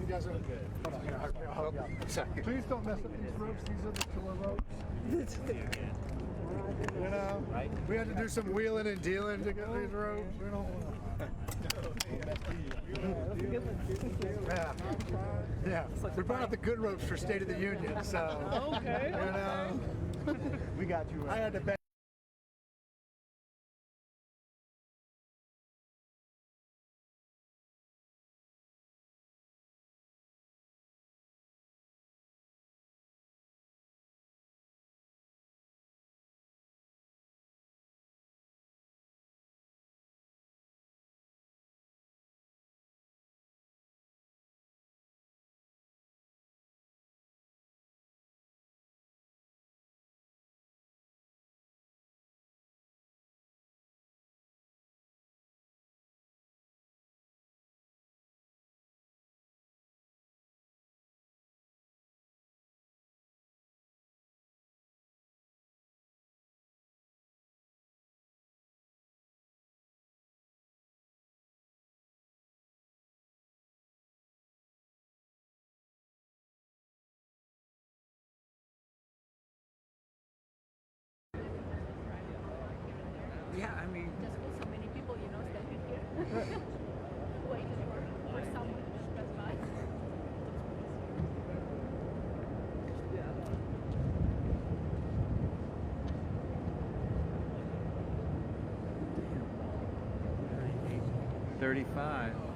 You guys are good. Hold on, here, I'll help you out. Sorry. Please don't mess up these ropes. These are the killer ropes. You know, we had to do some wheeling and dealing to get these ropes. We don't want yeah. We brought out the good ropes for State of the Union, so Okay. you know, We got you. I had to bet. Yeah, I mean, Just with so many people, you know, standing here, waiting for someone to pass by. $35.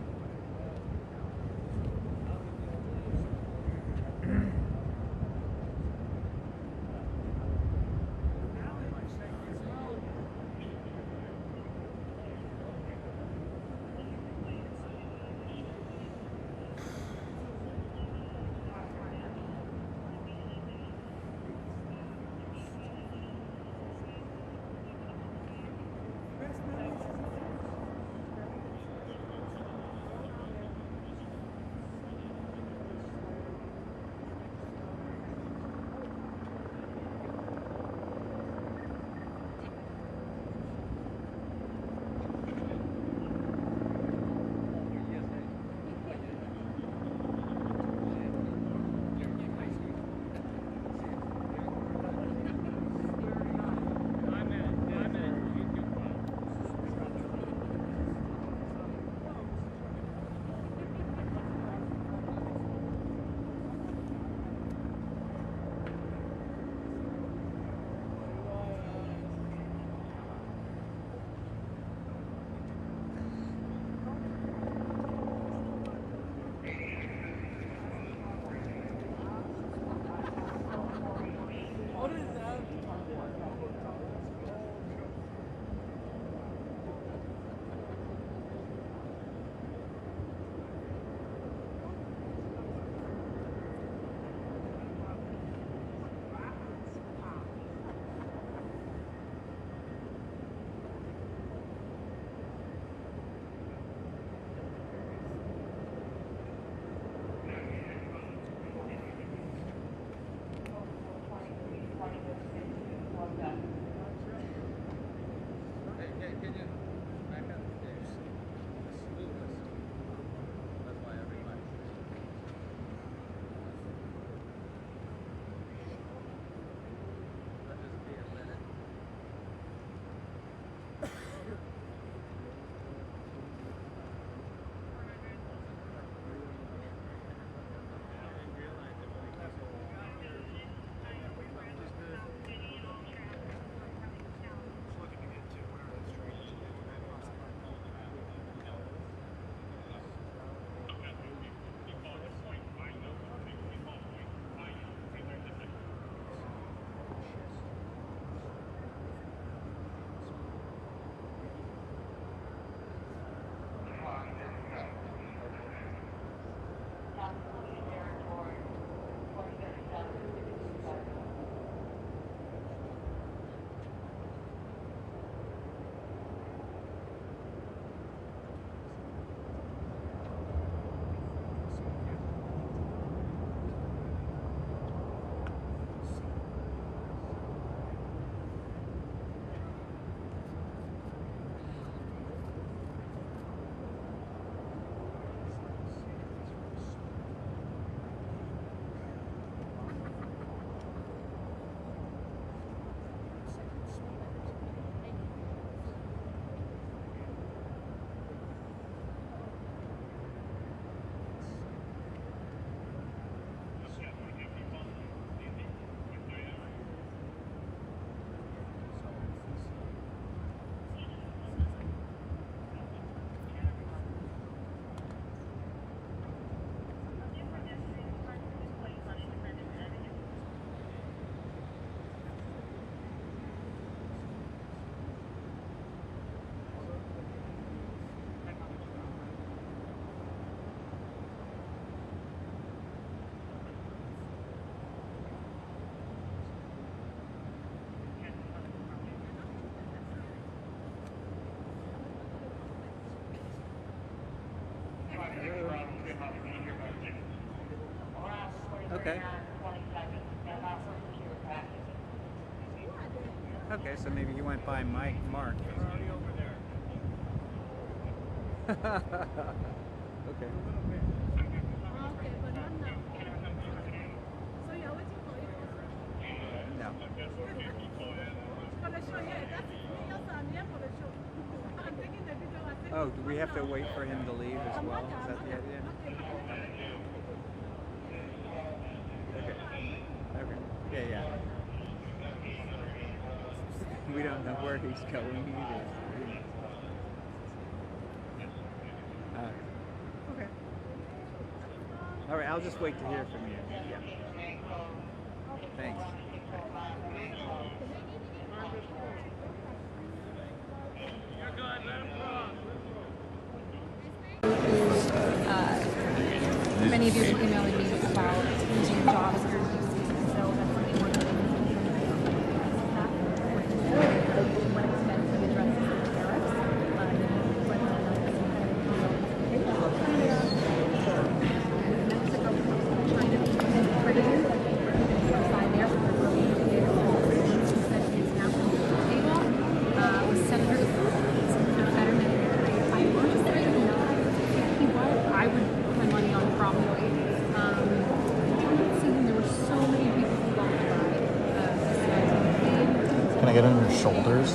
Okay. Okay, so maybe he went by Mark. We're already over there. Okay. Okay, but not now. So you're waiting for it? No. For the show, yeah. That's me also. I'm here for the show. I'm taking the video. I'm taking Oh, do we have to wait for him to leave as well? Is that the idea? Okay. Okay. Yeah, yeah. We don't know where he's going either. Okay. All right, I'll just wait to hear from you. Yeah. Thanks. You're good, let him cross. Many of you have been emailing me about losing jobs here in DC, so that's something we're doing. What extent we address the tariffs, Mexico, China, and Britain, side there, especially it's now on the table, with Senator Fetterman. I would put my money on probably. Seeing there were so many people who walked by. Can I get on your shoulders?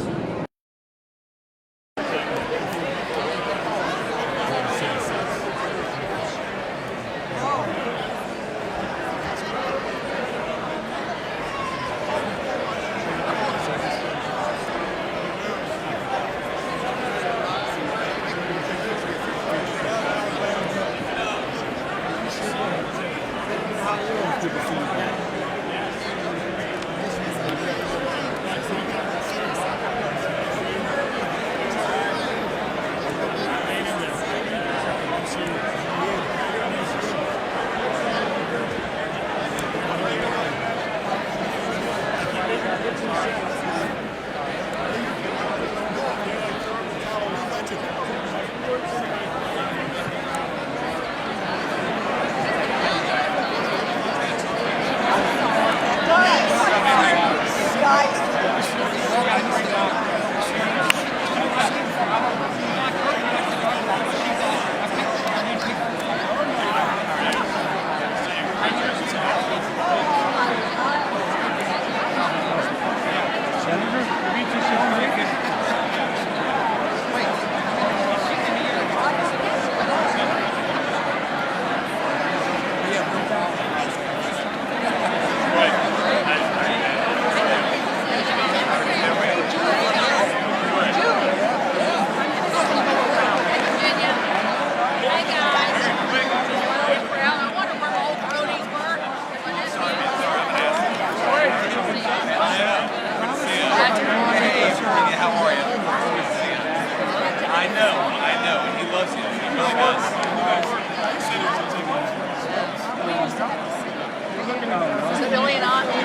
Civilian on, Let's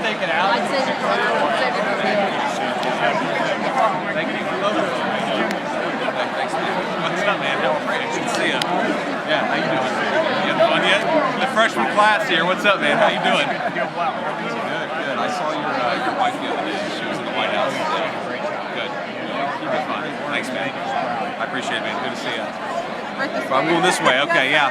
take it out. I'd say you're Thank you. What's up, man? How are you? Good to see you. Yeah, how you doing? You having fun yet? The freshman class here. What's up, man? How you doing? Good, good. I saw your wife the other day. She was in the White House. Good. Keep it fun. Thanks, man. I appreciate it, man. Good to see you. I'm going this way. Okay, yeah.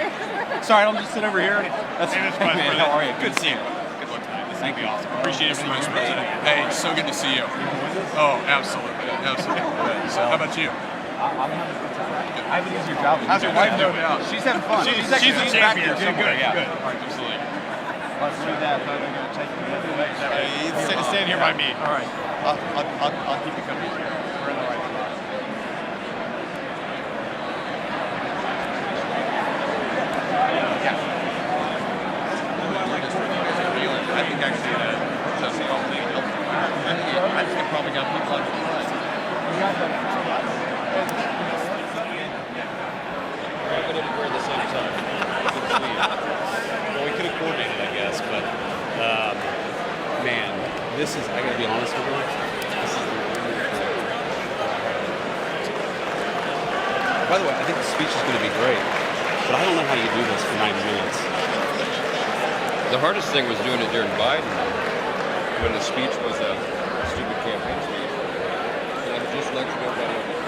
Sorry, I'll just sit over here. That's hey, man. How are you? Good to see you. Good luck tonight. This will be awesome. Appreciate it very much, President. Hey, so good to see you. Oh, absolutely. Absolutely. So, how about you? I'm having a good time. I have an easier job. How's your wife doing now? She's having fun. She's a champion. Good, good. Absolutely. Let's do that. I'm going to take you the other way. Stand here by me. All right. I'll keep you company here. We're in the right spot. Yeah. I think actually that's the whole thing. I think it probably got people on the line. We're going to record at the same time. Well, we could have coordinated, I guess, but man, this is, I got to be honest with you, this is the By the way, I think the speech is going to be great. But I don't know how you do this for 90 minutes. The hardest thing was doing it during Biden, when the speech was a stupid campaign speech. And I just lectured everybody on it.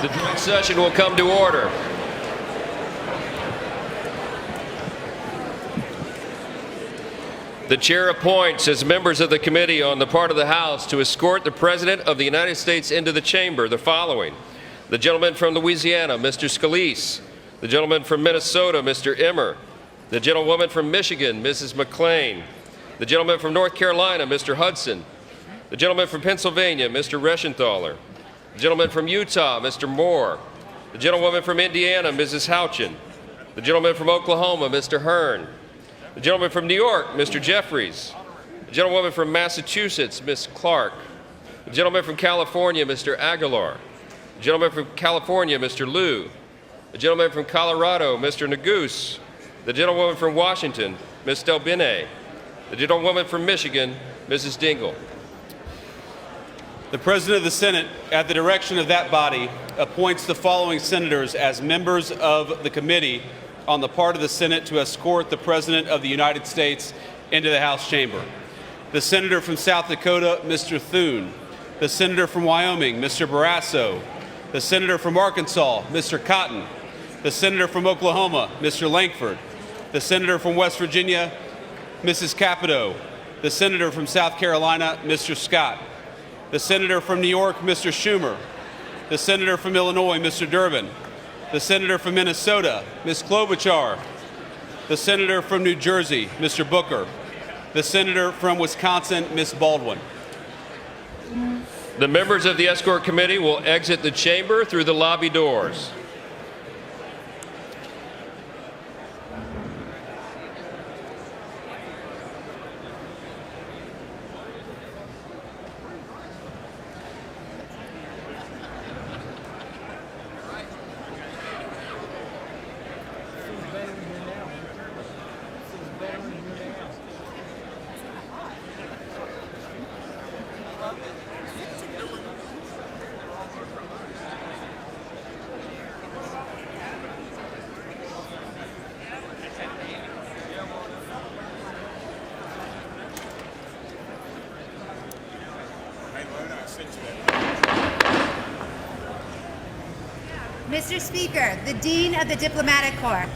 The joint session will come to order. The chair appoints as members of the committee on the part of the House to escort the President of the United States into the chamber the following: the gentleman from Louisiana, Mr. Scalise; the gentleman from Minnesota, Mr. Emmer; the gentlewoman from Michigan, Mrs. McLean; the gentleman from North Carolina, Mr. Hudson; the gentleman from Pennsylvania, Mr. Reschenthaler; the gentleman from Utah, Mr. Moore; the gentlewoman from Indiana, Mrs. Houchin; the gentleman from Oklahoma, Mr. Hearn; the gentleman from New York, Mr. Jeffries; the gentlewoman from Massachusetts, Ms. Clark; the gentleman from California, Mr. Aguilar; the gentleman from California, Mr. Liu; the gentleman from Colorado, Mr. Neguse; the gentlewoman from Washington, Ms. Delbene; the gentlewoman from Michigan, Mrs. Dingle. The President of the Senate, at the direction of that body, appoints the following senators as members of the committee on the part of the Senate to escort the President of the United States into the House chamber: the Senator from South Dakota, Mr. Thune; the Senator from Wyoming, Mr. Barrasso; the Senator from Arkansas, Mr. Cotton; the Senator from Oklahoma, Mr. Lankford; the Senator from West Virginia, Mrs. Capito; the Senator from South Carolina, Mr. Scott; the Senator from New York, Mr. Schumer; the Senator from Illinois, Mr. Durbin; the Senator from Minnesota, Ms. Klobuchar; the Senator from New Jersey, Mr. Booker; the Senator from Wisconsin, Ms. Baldwin. The members of the escort committee will exit the chamber through the lobby doors. Mr. Speaker, the Dean of the Diplomatic Corps.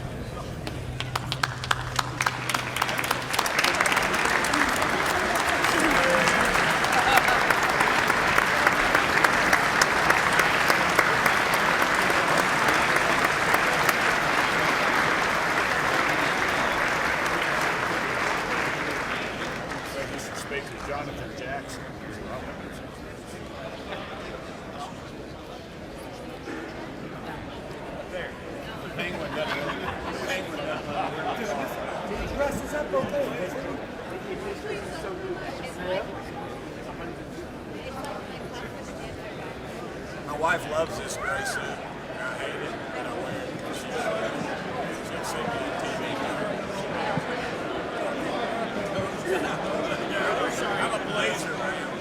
Mr. Speaker, Jonathan Jackson. My wife loves this gray suit. I hate it, but I wear it because she'll see me on TV. I'm a blazer, man.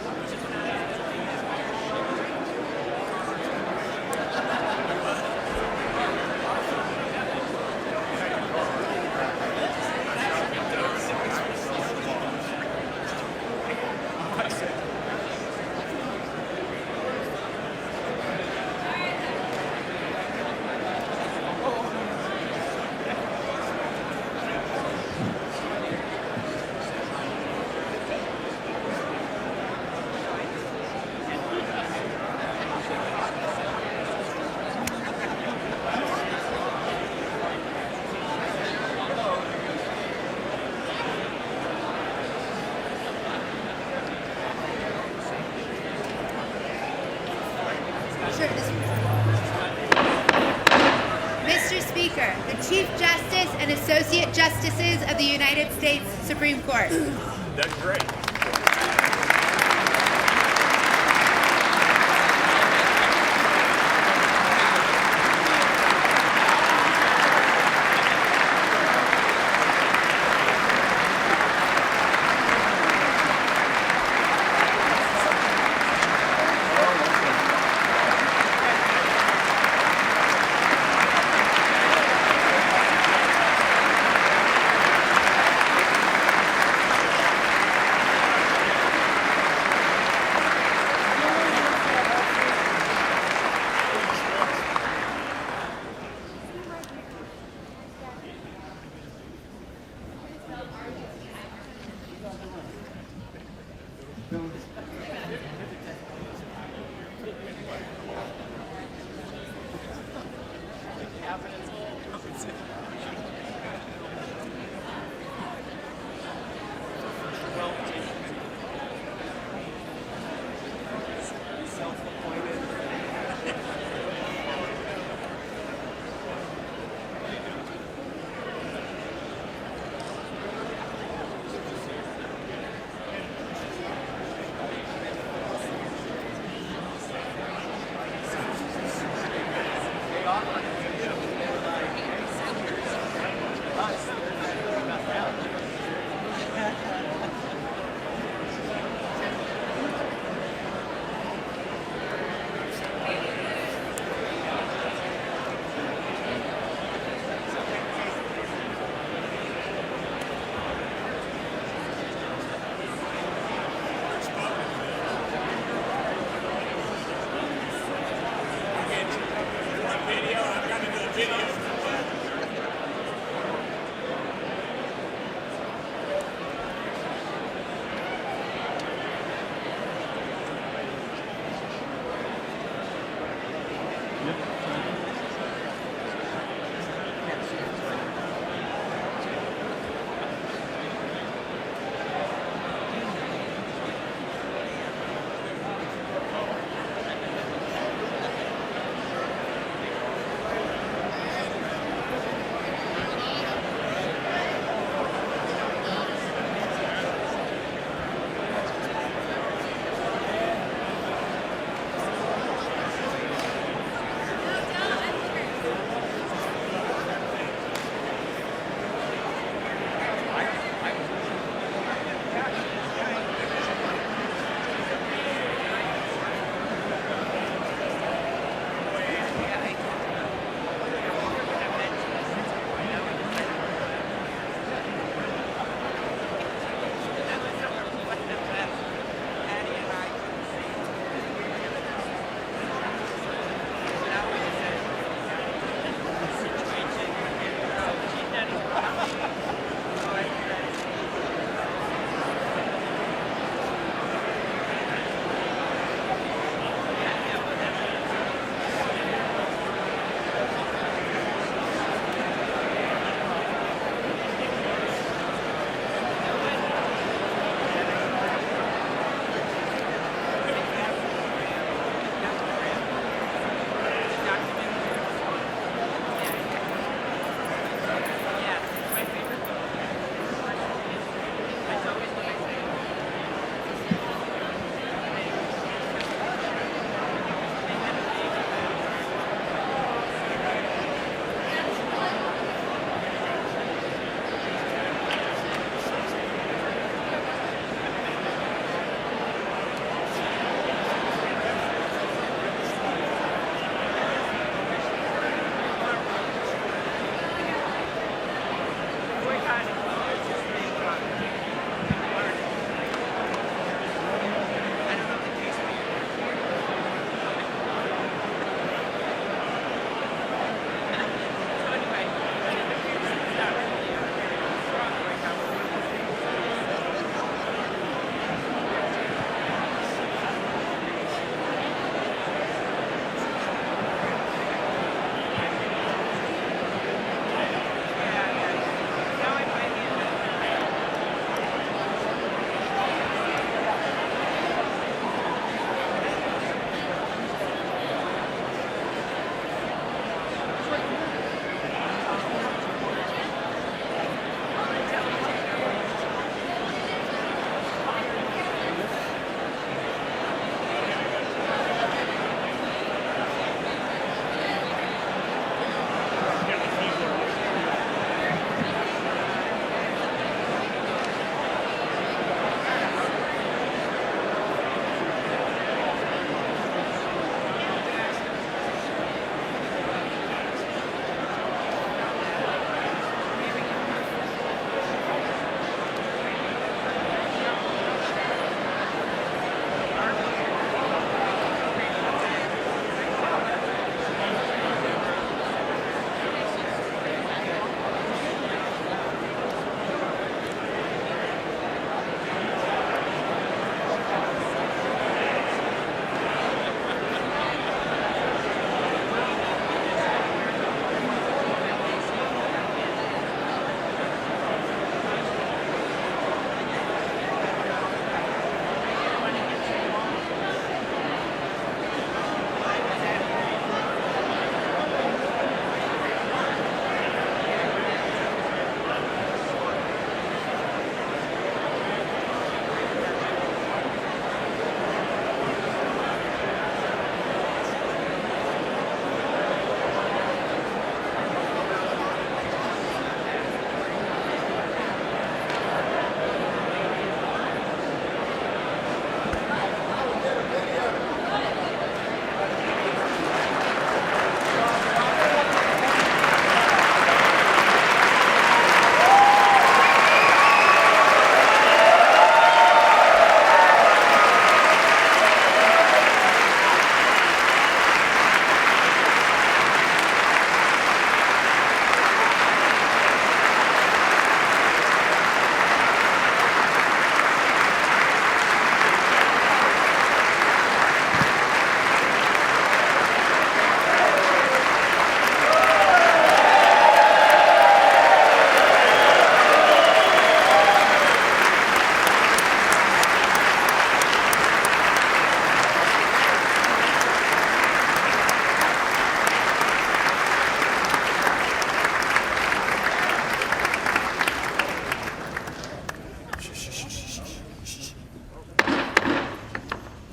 Mr. Speaker, the Chief Justice and Associate Justices of the United States Supreme Court. That's great.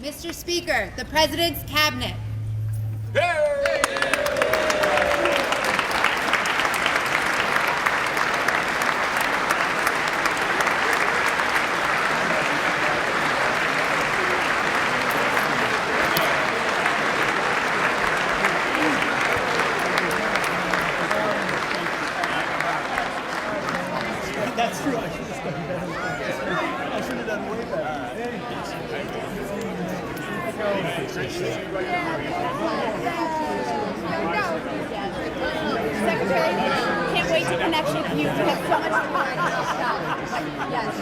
Mr. Speaker, the President's Cabinet. That's true. I should have done better. I should have done way Secretary, can't wait to connect with you. We have so much to learn. Yes.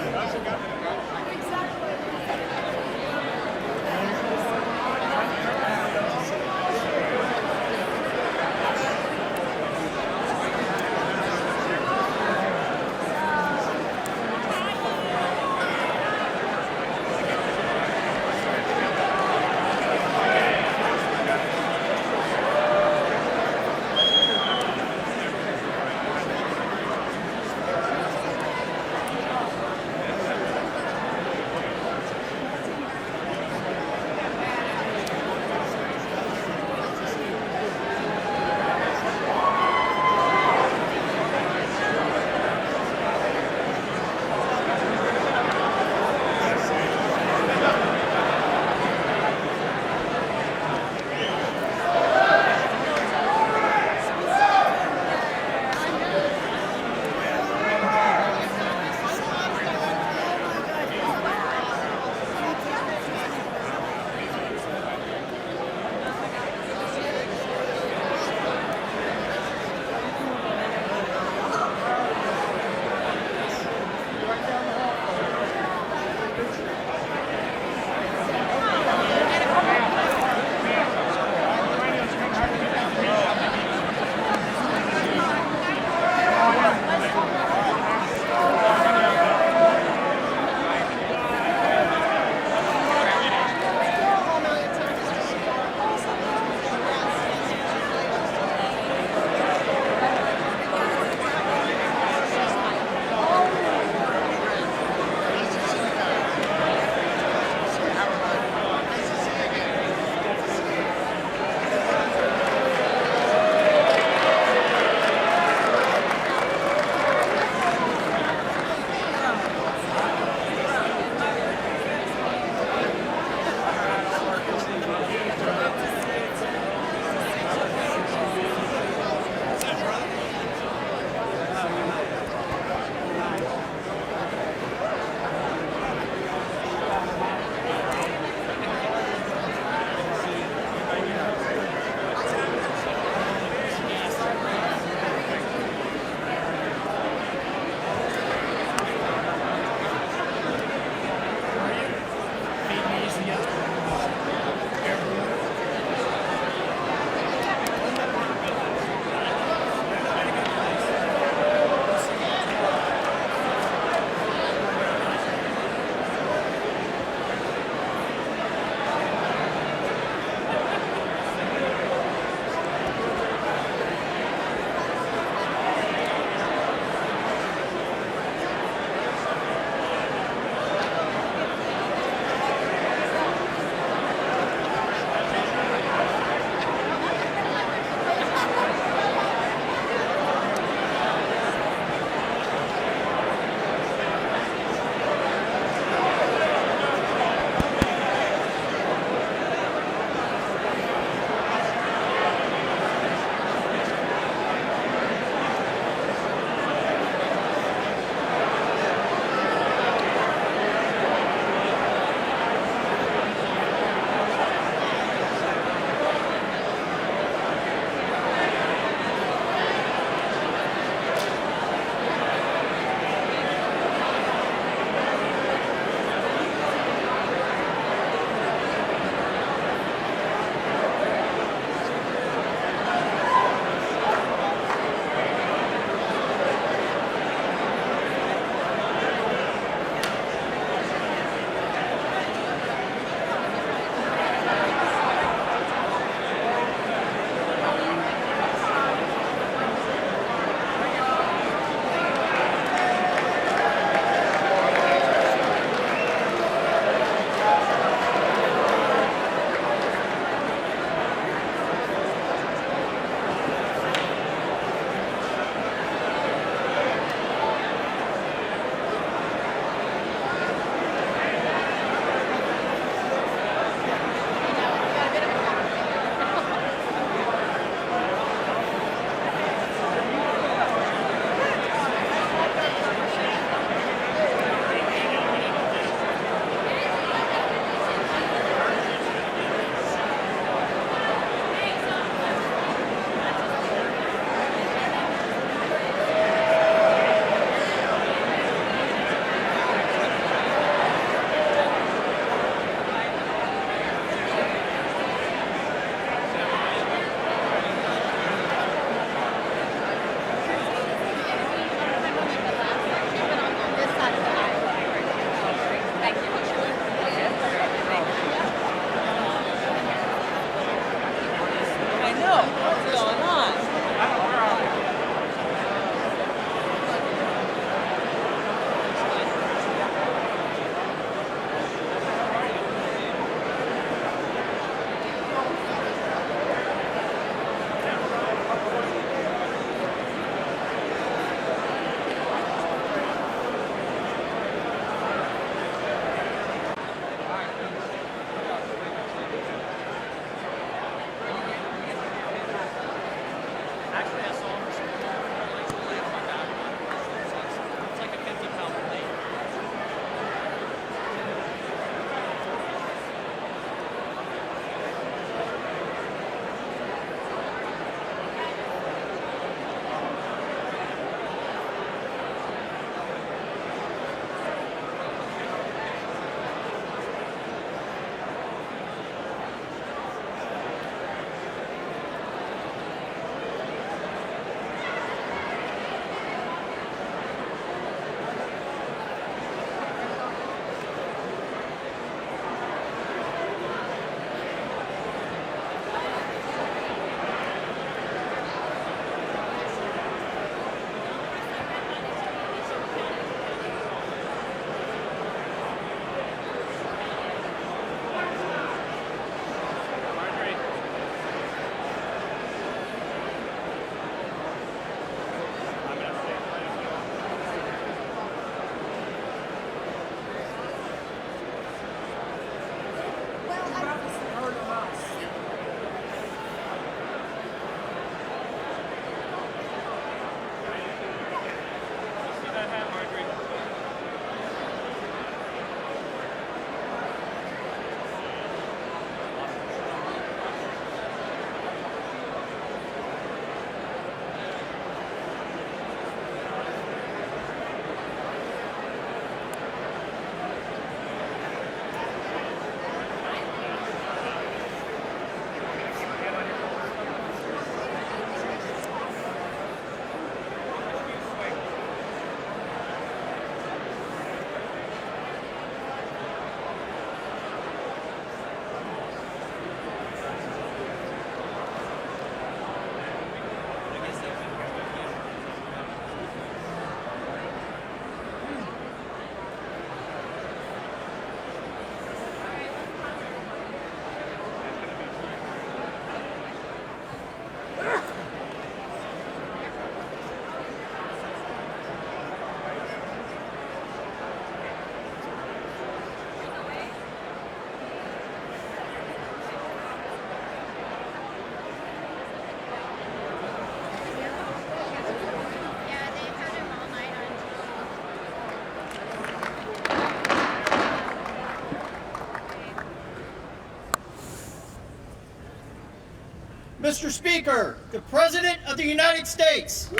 Mr. Speaker, the President of the United States.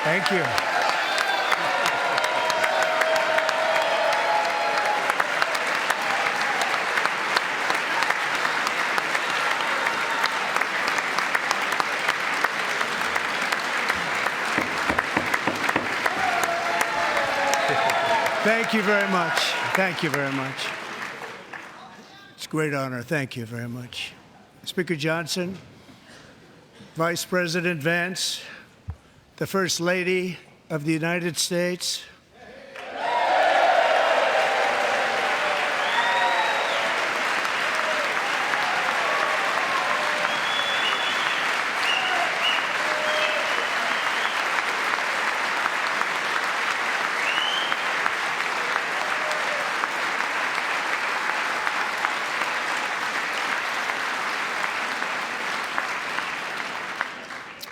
Thank you. Thank you very much. Thank you very much. It's a great honor. Thank you very much. Speaker Johnson, Vice President Vance, the First Lady of the United States,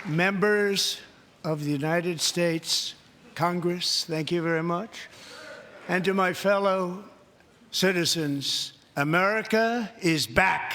members of the United States Congress, thank you very much. And to my fellow citizens, America is back.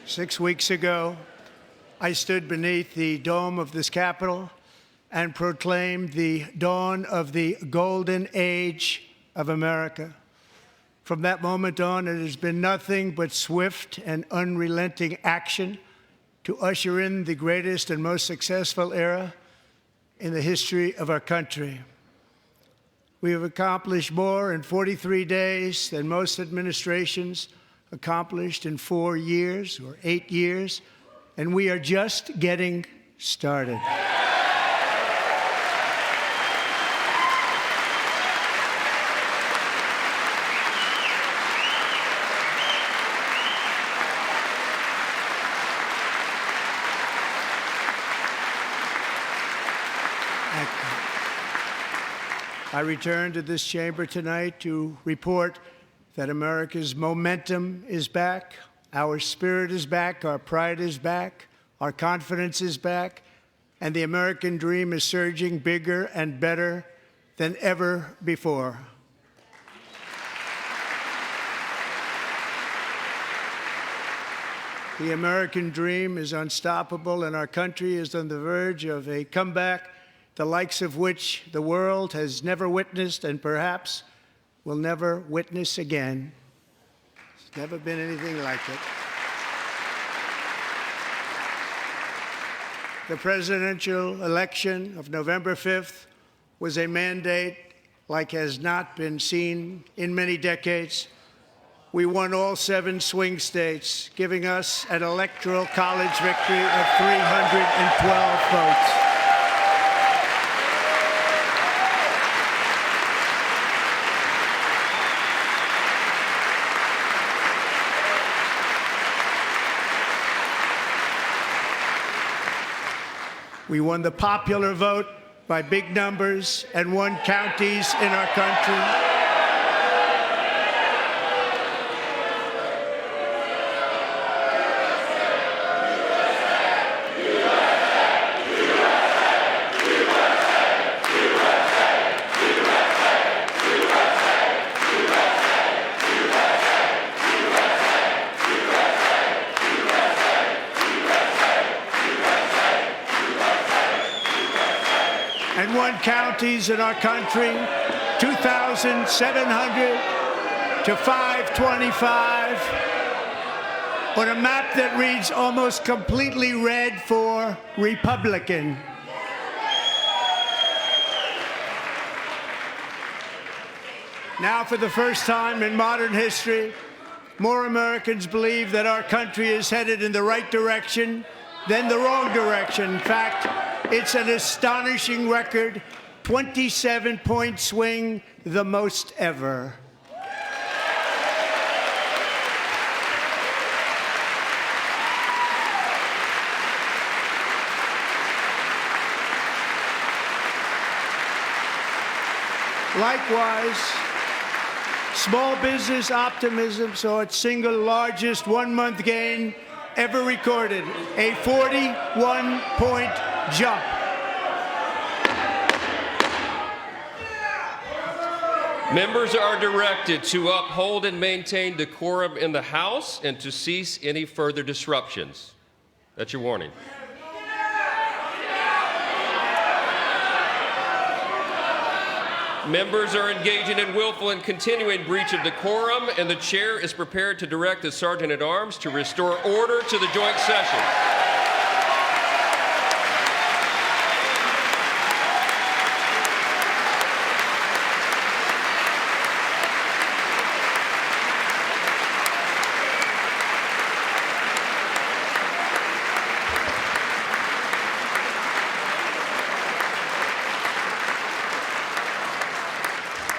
6 weeks ago, I stood beneath the dome of this Capitol and proclaimed the dawn of the golden age of America. From that moment on, it has been nothing but swift and unrelenting action to usher in the greatest and most successful era in the history of our country. We have accomplished more in 43 days than most administrations accomplished in 4 years or 8 years, and we are just getting started. I return to this chamber tonight to report that America's momentum is back, our spirit is back, our pride is back, our confidence is back, and the American dream is surging bigger and better than ever before. The American dream is unstoppable, and our country is on the verge of a comeback, the likes of which the world has never witnessed and perhaps will never witness again. There's never been anything like it. The presidential election of November 5th was a mandate like has not been seen in many decades. We won all 7 swing states, giving us an electoral college victory of 312 votes. We won the popular vote by big numbers and won counties in our country. And won counties in our country, 2,700 to 525, on a map that reads almost completely red for Republican. Now, for the first time in modern history, more Americans believe that our country is headed in the right direction than the wrong direction. In fact, it's an astonishing record, 27-point swing, the most ever. Likewise, Small business optimism saw its single largest one-month gain ever recorded, a 41-point jump. Members are directed to uphold and maintain decorum in the House and to cease any further disruptions. That's your warning. Members are engaging in willful and continuing breach of decorum, and the chair is prepared to direct the Sergeant-at-Arms to restore order to the joint session.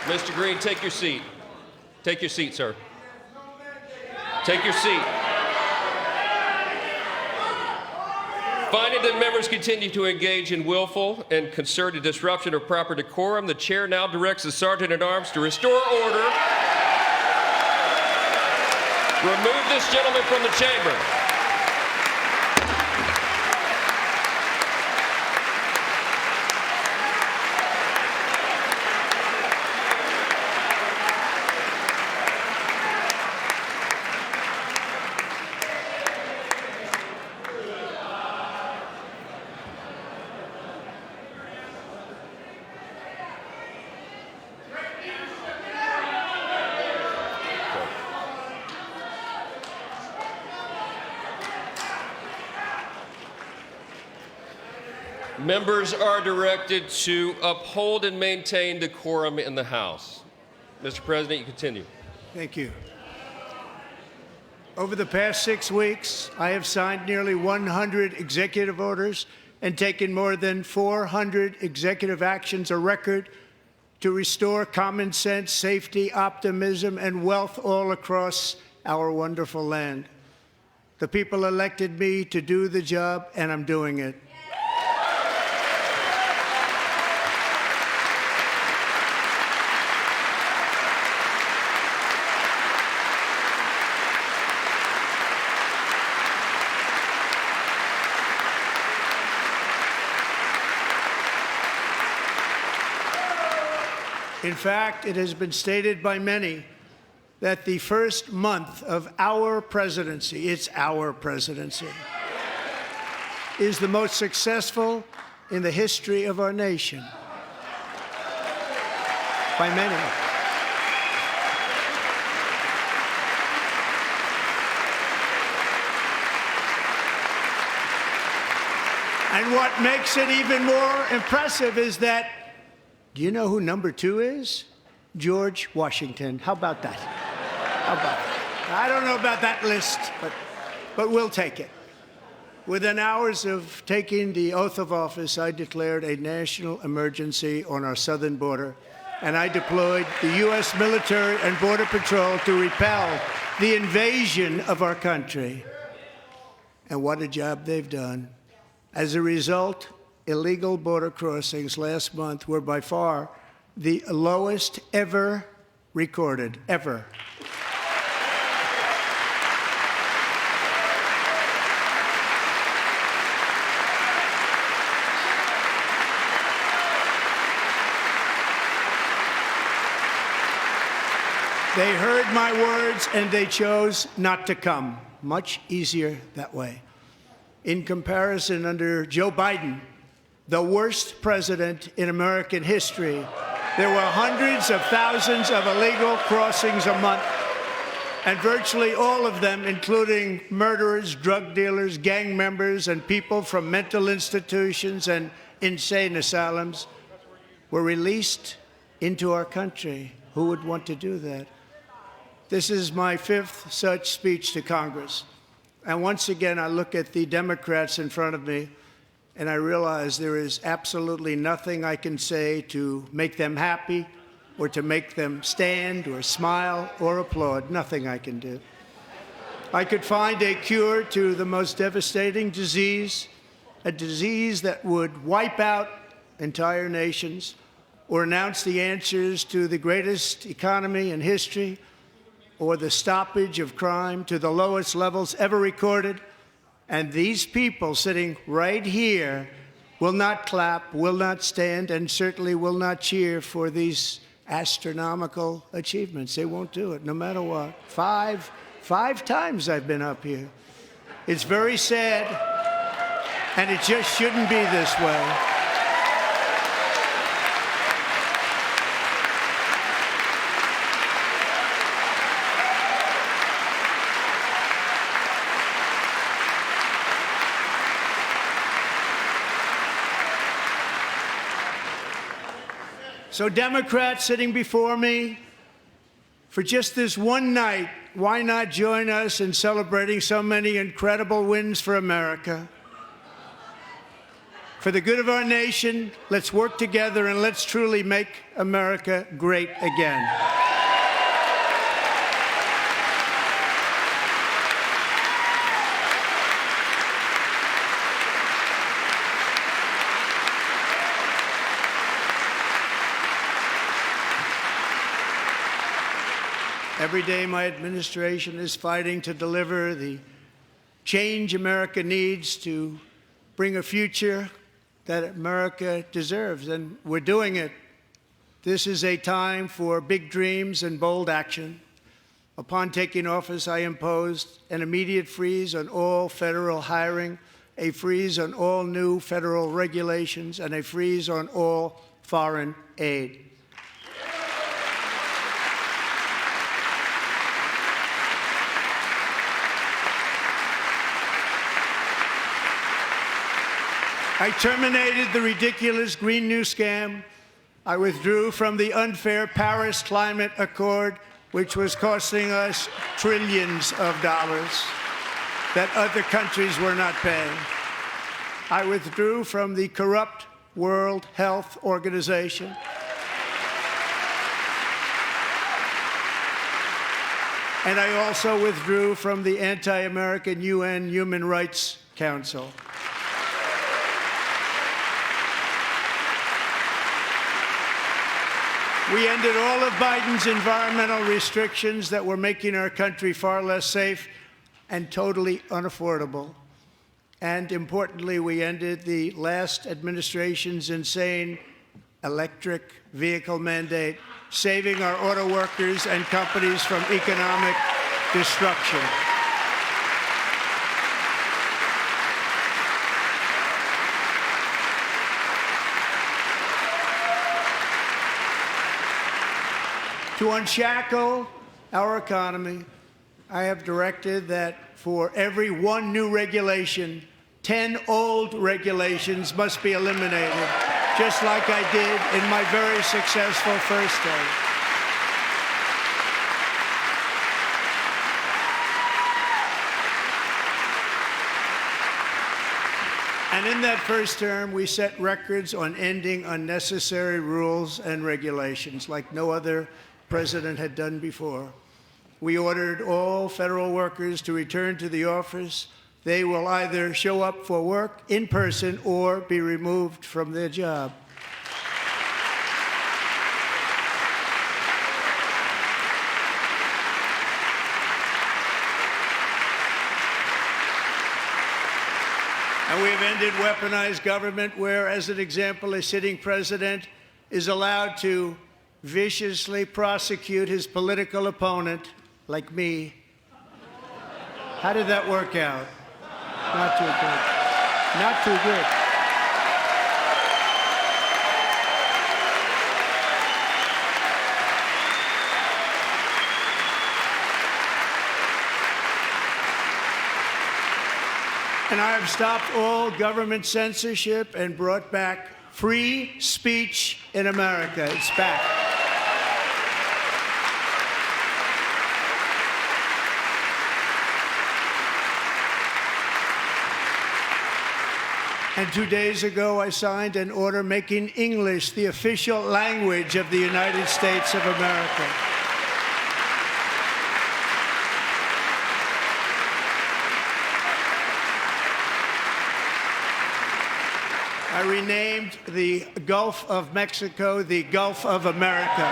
Mr. Green, take your seat. Take your seat, sir. Take your seat. Finding that members continue to engage in willful and concerted disruption of proper decorum, the chair now directs the Sergeant-at-Arms to restore order. Remove this gentleman from the chamber. Members are directed to uphold and maintain decorum in the House. Mr. President, you continue. Thank you. Over the past 6 weeks, I have signed nearly 100 executive orders and taken more than 400 executive actions, a record to restore common sense, safety, optimism, and wealth all across our wonderful land. The people elected me to do the job, and I'm doing it. In fact, it has been stated by many that the first month of our presidency, it's our presidency, is the most successful in the history of our nation. By many. And what makes it even more impressive is that, do you know who number 2 is? George Washington. How about that? How about that? I don't know about that list, but we'll take it. Within hours of taking the oath of office, I declared a national emergency on our southern border, and I deployed the U.S. military and Border Patrol to repel the invasion of our country. And what a job they've done. As a result, illegal border crossings last month were by far the lowest ever recorded, ever. They heard my words and they chose not to come. Much easier that way. In comparison, under Joe Biden, the worst president in American history, there were hundreds of thousands of illegal crossings a month, and virtually all of them, including murderers, drug dealers, gang members, and people from mental institutions and insane asylums, were released into our country. Who would want to do that? This is my 5th such speech to Congress. And once again, I look at the Democrats in front of me, and I realize there is absolutely nothing I can say to make them happy or to make them stand or smile or applaud. Nothing I can do. I could find a cure to the most devastating disease, a disease that would wipe out entire nations, or announce the answers to the greatest economy in history, or the stoppage of crime to the lowest levels ever recorded. And these people sitting right here will not clap, will not stand, and certainly will not cheer for these astronomical achievements. They won't do it, no matter what. Five times I've been up here. It's very sad, and it just shouldn't be this way. So Democrats sitting before me, for just this one night, why not join us in celebrating so many incredible wins for America? For the good of our nation, let's work together and let's truly make America great again. Every day, my administration is fighting to deliver the change America needs to bring a future that America deserves, and we're doing it. This is a time for big dreams and bold action. Upon taking office, I imposed an immediate freeze on all federal hiring, a freeze on all new federal regulations, and a freeze on all foreign aid. I terminated the ridiculous Green New Scam. I withdrew from the unfair Paris Climate Accord, which was costing us trillions of dollars that other countries were not paying. I withdrew from the corrupt World Health Organization. And I also withdrew from the anti-American UN Human Rights Council. We ended all of Biden's environmental restrictions that were making our country far less safe and totally unaffordable. And importantly, we ended the last administration's insane electric vehicle mandate, saving our auto workers and companies from economic destruction. To unshackle our economy, I have directed that for every one new regulation, 10 old regulations must be eliminated, just like I did in my very successful first day. And in that first term, we set records on ending unnecessary rules and regulations like no other president had done before. We ordered all federal workers to return to the office. They will either show up for work in person or be removed from their job. And we have ended weaponized government where, as an example, a sitting president is allowed to viciously prosecute his political opponent, like me. How did that work out? Not too good. Not too good. And I have stopped all government censorship and brought back free speech in America. It's back. And 2 days ago, I signed an order making English the official language of the United States of America. I renamed the Gulf of Mexico the Gulf of America.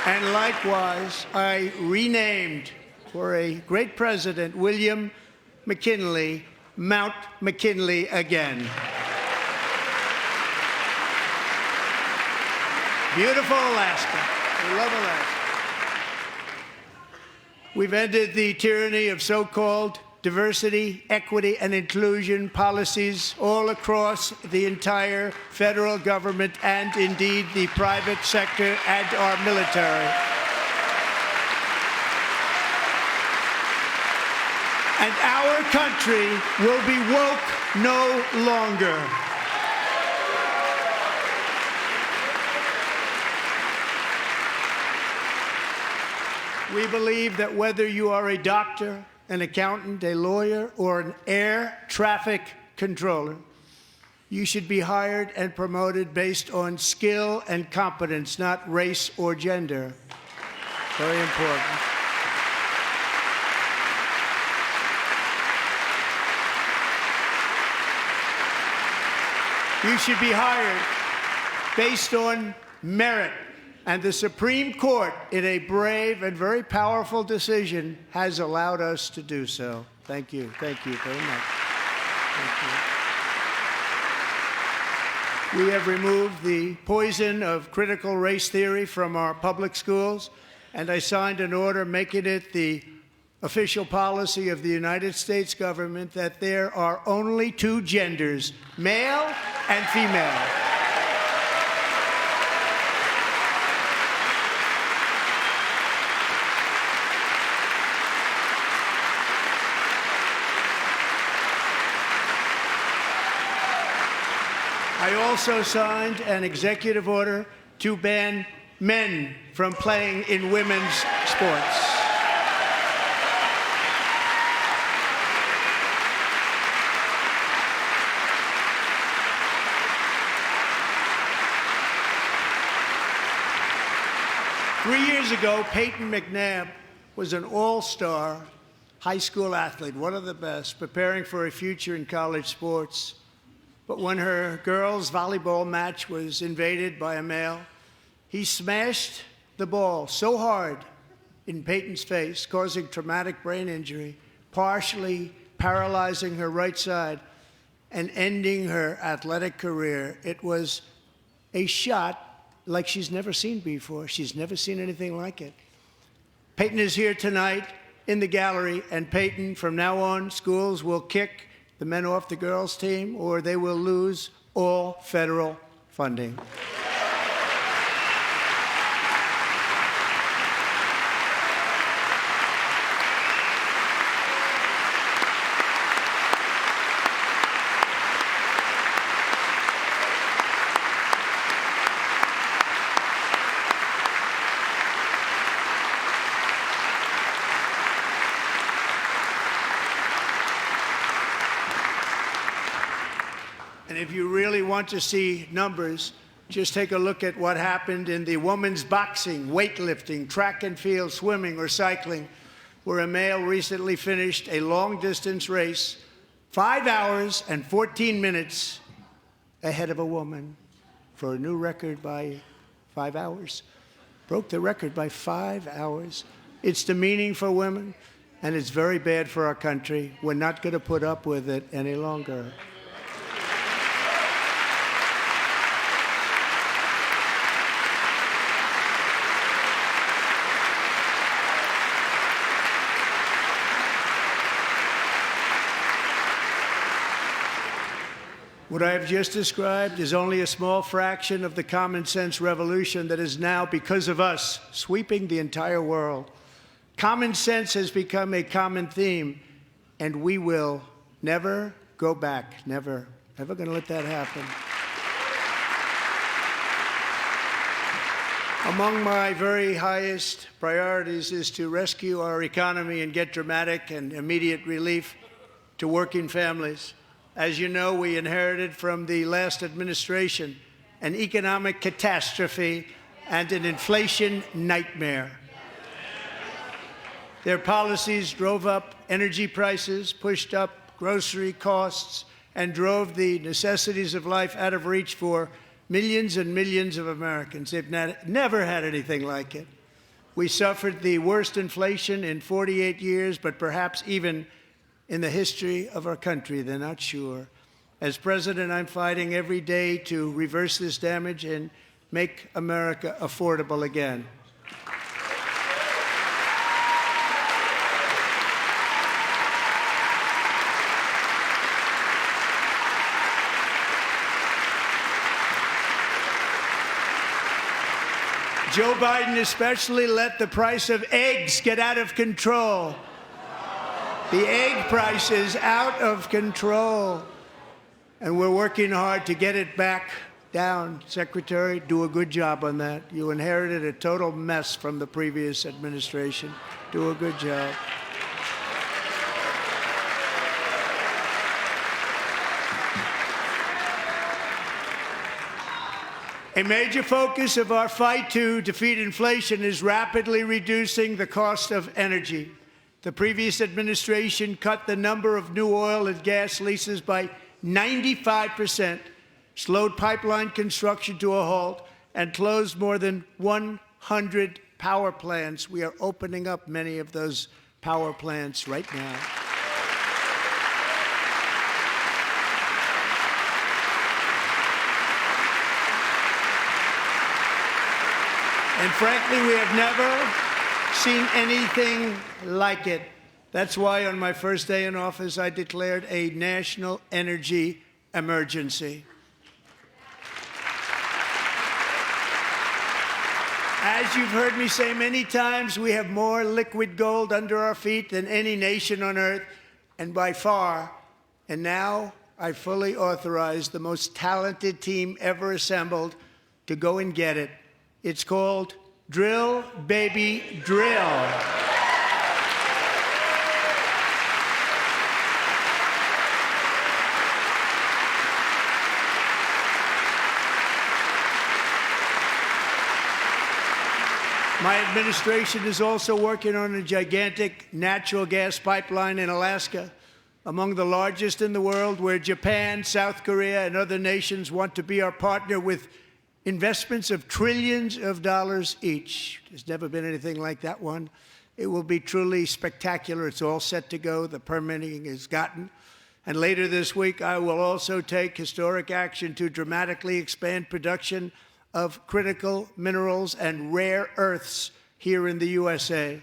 And likewise, I renamed, for a great president, William McKinley, Mount McKinley again. Beautiful Alaska. We love Alaska. We've ended the tyranny of so-called diversity, equity, and inclusion policies all across the entire federal government and indeed the private sector and our military. And our country will be woke no longer. We believe that whether you are a doctor, an accountant, a lawyer, or an air traffic controller, you should be hired and promoted based on skill and competence, not race or gender. Very important. You should be hired based on merit. And the Supreme Court, in a brave and very powerful decision, has allowed us to do so. Thank you. Thank you very much. Thank you. We have removed the poison of critical race theory from our public schools, and I signed an order making it the official policy of the United States government that there are only two genders, male and female. I also signed an executive order to ban men from playing in women's sports. Three years ago, Peyton McNabb was an all-star high school athlete, one of the best, preparing for a future in college sports. But when her girls' volleyball match was invaded by a male, he smashed the ball so hard in Peyton's face, causing traumatic brain injury, partially paralyzing her right side, and ending her athletic career. It was a shot like she's never seen before. She's never seen anything like it. Peyton is here tonight in the gallery, and Peyton, from now on, schools will kick the men off the girls' team, or they will lose all federal funding. And if you really want to see numbers, just take a look at what happened in the women's boxing, weightlifting, track and field, swimming, or cycling, where a male recently finished a long-distance race 5 hours and 14 minutes ahead of a woman for a new record by 5 hours. Broke the record by 5 hours. It's demeaning for women, and it's very bad for our country. We're not going to put up with it any longer. What I have just described is only a small fraction of the common sense revolution that is now, because of us, sweeping the entire world. Common sense has become a common theme, and we will never go back. Never. Never going to let that happen. Among my very highest priorities is to rescue our economy and get dramatic and immediate relief to working families. As you know, we inherited from the last administration an economic catastrophe and an inflation nightmare. Their policies drove up energy prices, pushed up grocery costs, and drove the necessities of life out of reach for millions and millions of Americans. They've never had anything like it. We suffered the worst inflation in 48 years, but perhaps even in the history of our country. They're not sure. As president, I'm fighting every day to reverse this damage and make America affordable again. Joe Biden especially let the price of eggs get out of control. The egg price is out of control, and we're working hard to get it back down. Secretary, do a good job on that. You inherited a total mess from the previous administration. Do a good job. A major focus of our fight to defeat inflation is rapidly reducing the cost of energy. The previous administration cut the number of new oil and gas leases by 95%, slowed pipeline construction to a halt, and closed more than 100 power plants. We are opening up many of those power plants right now. And frankly, we have never seen anything like it. That's why on my first day in office, I declared a national energy emergency. As you've heard me say many times, we have more liquid gold under our feet than any nation on earth, and by far. And now I fully authorize the most talented team ever assembled to go and get it. It's called Drill, Baby, Drill. My administration is also working on a gigantic natural gas pipeline in Alaska, among the largest in the world, where Japan, South Korea, and other nations want to be our partner with investments of trillions of dollars each. There's never been anything like that one. It will be truly spectacular. It's all set to go. The permitting is gotten. And later this week, I will also take historic action to dramatically expand production of critical minerals and rare earths here in the USA.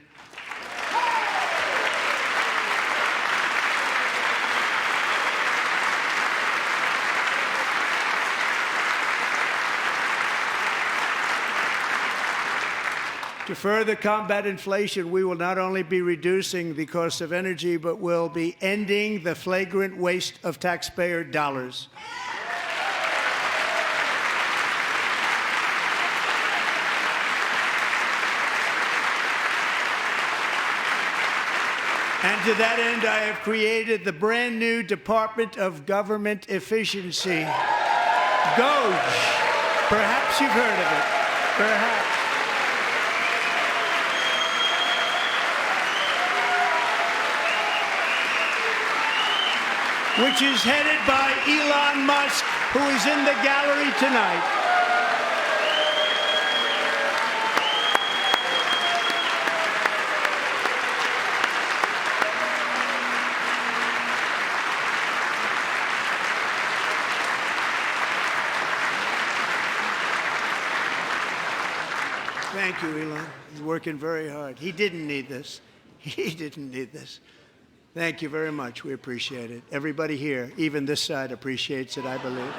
To further combat inflation, we will not only be reducing the cost of energy, but will be ending the flagrant waste of taxpayer dollars. And to that end, I have created the brand new Department of Government Efficiency, DOGE. Perhaps you've heard of it. Perhaps. Which is headed by Elon Musk, who is in the gallery tonight. Thank you, Elon. He's working very hard. He didn't need this. He didn't need this. Thank you very much. We appreciate it. Everybody here, even this side, appreciates it, I believe.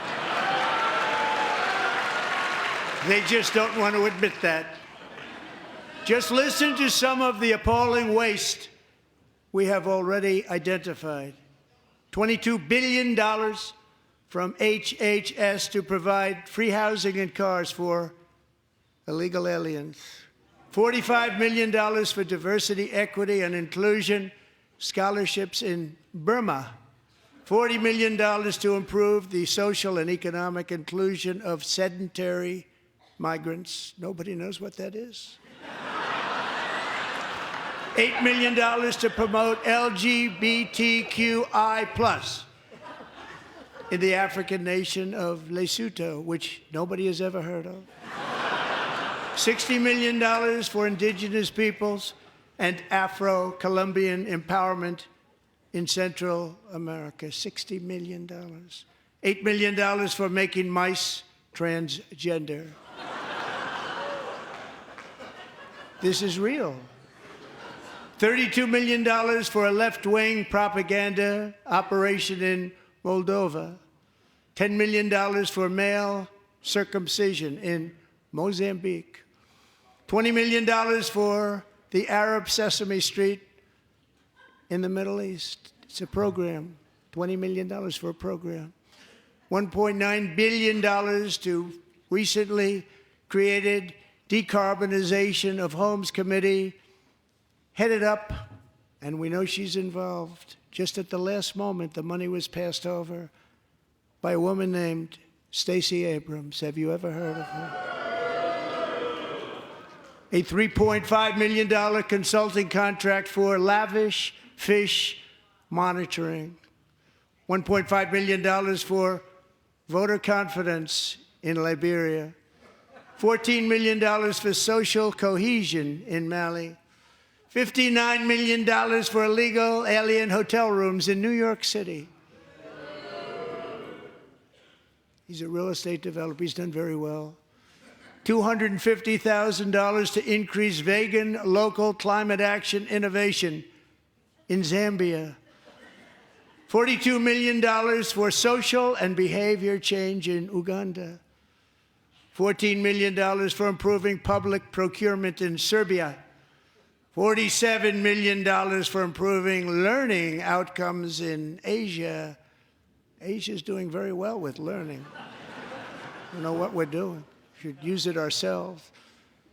They just don't want to admit that. Just listen to some of the appalling waste we have already identified. $22 billion from HHS to provide free housing and cars for illegal aliens. $45 million for diversity, equity, and inclusion scholarships in Burma. $40 million to improve the social and economic inclusion of sedentary migrants. Nobody knows what that is. $8 million to promote LGBTQI+ in the African nation of Lesotho, which nobody has ever heard of. $60 million for indigenous peoples and Afro-Colombian empowerment in Central America. $60 million. $8 million for making mice transgender. This is real. $32 million for a left-wing propaganda operation in Moldova. $10 million for male circumcision in Mozambique. $20 million for the Arab Sesame Street in the Middle East. It's a program. $20 million for a program. $1.9 billion to recently created Decarbonization of Homes Committee, headed up, and we know she's involved. Just at the last moment, the money was passed over by a woman named Stacey Abrams. Have you ever heard of her? A $3.5 million consulting contract for lavish fish monitoring. $1.5 million for voter confidence in Liberia. $14 million for social cohesion in Mali. $59 million for illegal alien hotel rooms in New York City. He's a real estate developer. He's done very well. $250,000 to increase vegan local climate action innovation in Zambia. $42 million for social and behavior change in Uganda. $14 million for improving public procurement in Serbia. $47 million for improving learning outcomes in Asia. Asia's doing very well with learning. You know what we're doing. Should use it ourselves.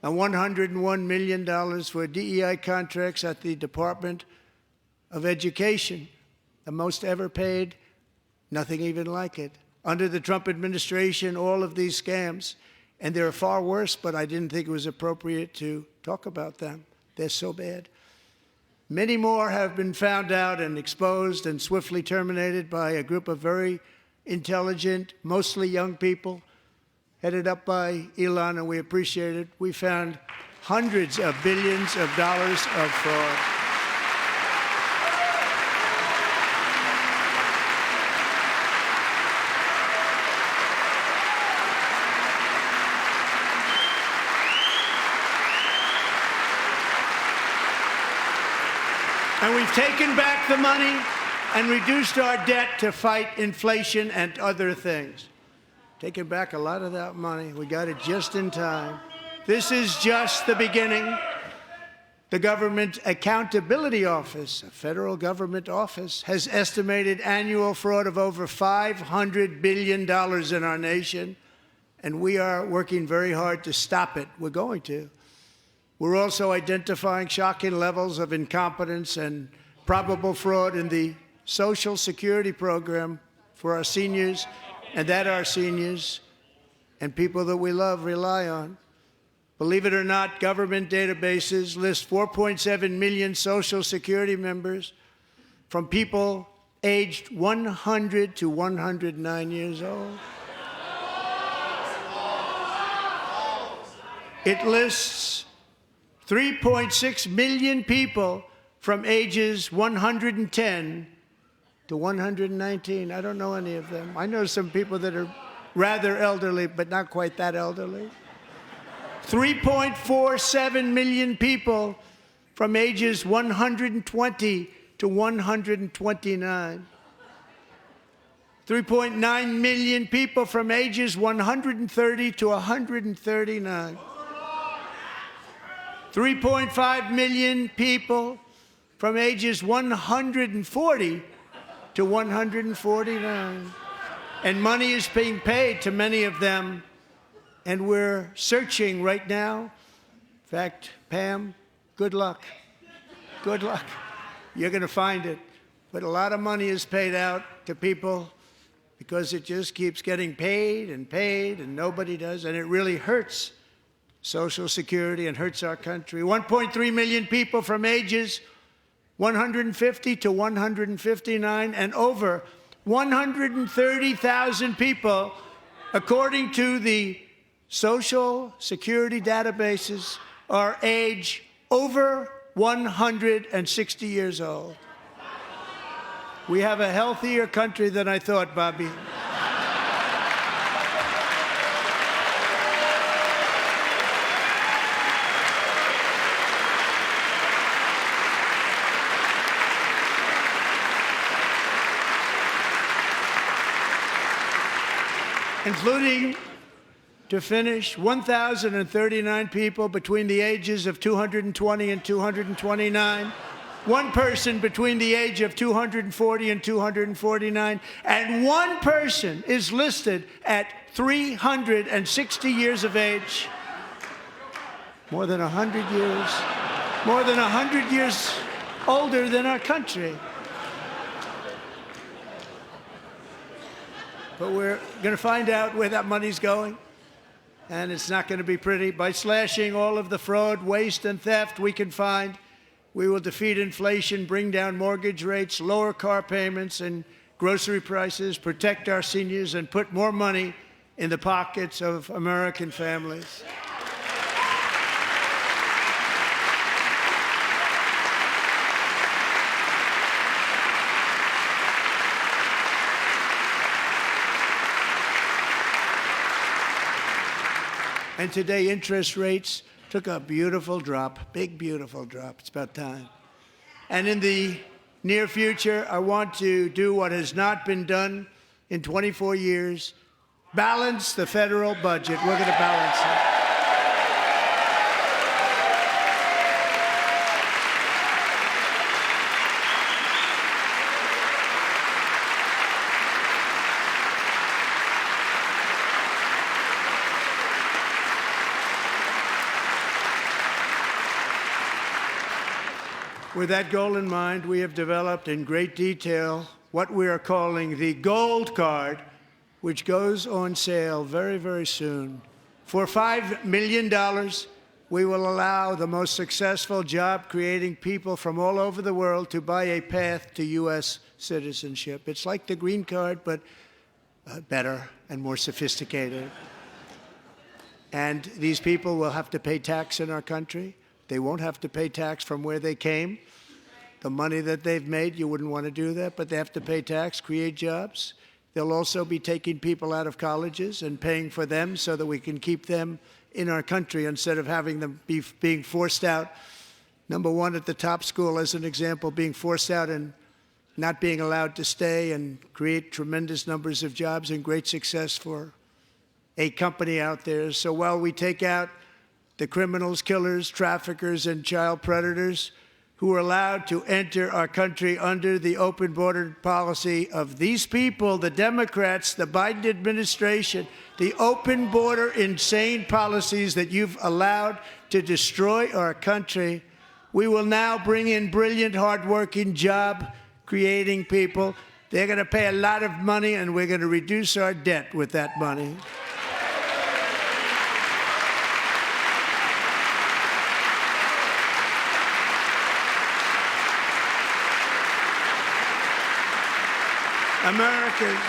And $101 million for DEI contracts at the Department of Education, the most ever paid, nothing even like it. Under the Trump administration, all of these scams, and they're far worse, but I didn't think it was appropriate to talk about them. They're so bad. Many more have been found out and exposed and swiftly terminated by a group of very intelligent, mostly young people, headed up by Elon, and we appreciate it. We found hundreds of billions of dollars of fraud. And we've taken back the money and reduced our debt to fight inflation and other things. Taken back a lot of that money. We got it just in time. This is just the beginning. The Government Accountability Office, a federal government office, has estimated annual fraud of over $500 billion in our nation, and we are working very hard to stop it. We're going to. We're also identifying shocking levels of incompetence and probable fraud in the Social Security program for our seniors, and that our seniors and people that we love rely on. Believe it or not, government databases list 4.7 million Social Security members from people aged 100 to 109 years old. It lists 3.6 million people from ages 110 to 119. I don't know any of them. I know some people that are rather elderly, but not quite that elderly. 3.47 million people from ages 120 to 129. 3.9 million people from ages 130 to 139. 3.5 million people from ages 140 to 149. And money is being paid to many of them, and we're searching right now. In fact, Pam, good luck. Good luck. You're going to find it. But a lot of money is paid out to people because it just keeps getting paid, and nobody does, and it really hurts Social Security and hurts our country. 1.3 million people from ages 150 to 159, and over 130,000 people, according to the Social Security databases, are age over 160 years old. We have a healthier country than I thought, Bobby. Including, to finish, 1,039 people between the ages of 220 and 229, one person between the age of 240 and 249, and one person is listed at 360 years of age. More than 100 years older than our country. But we're going to find out where that money's going, and it's not going to be pretty. By slashing all of the fraud, waste, and theft we can find, we will defeat inflation, bring down mortgage rates, lower car payments and grocery prices, protect our seniors, and put more money in the pockets of American families. And today, interest rates took a beautiful drop, big, beautiful drop. It's about time. And in the near future, I want to do what has not been done in 24 years, balance the federal budget. We're going to balance it. With that goal in mind, we have developed in great detail what we are calling the Gold Card, which goes on sale very, very soon. For $5 million, we will allow the most successful job-creating people from all over the world to buy a path to U.S. citizenship. It's like the green card, but better and more sophisticated. And these people will have to pay tax in our country. They won't have to pay tax from where they came. The money that they've made, you wouldn't want to do that, but they have to pay tax, create jobs. They'll also be taking people out of colleges and paying for them so that we can keep them in our country instead of having them being forced out. Number one, at the top school, as an example, being forced out and not being allowed to stay and create tremendous numbers of jobs and great success for a company out there. So while we take out the criminals, killers, traffickers, and child predators who are allowed to enter our country under the open border policy of these people, the Democrats, the Biden administration, the open border insane policies that you've allowed to destroy our country, we will now bring in brilliant, hardworking, job-creating people. They're going to pay a lot of money, and we're going to reduce our debt with that money. Americans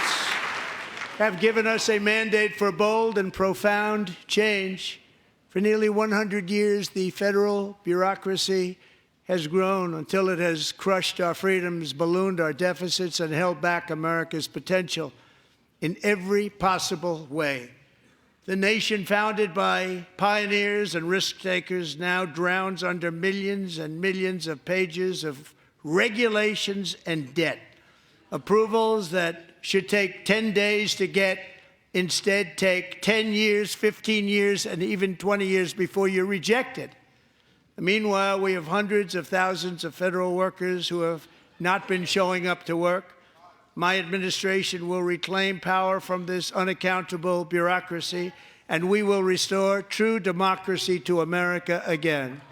have given us a mandate for bold and profound change. For nearly 100 years, the federal bureaucracy has grown until it has crushed our freedoms, ballooned our deficits, and held back America's potential in every possible way. The nation founded by pioneers and risk-takers now drowns under millions and millions of pages of regulations and debt. Approvals that should take 10 days to get instead take 10 years, 15 years, and even 20 years before you're rejected. Meanwhile, we have hundreds of thousands of federal workers who have not been showing up to work. My administration will reclaim power from this unaccountable bureaucracy, and we will restore true democracy to America again.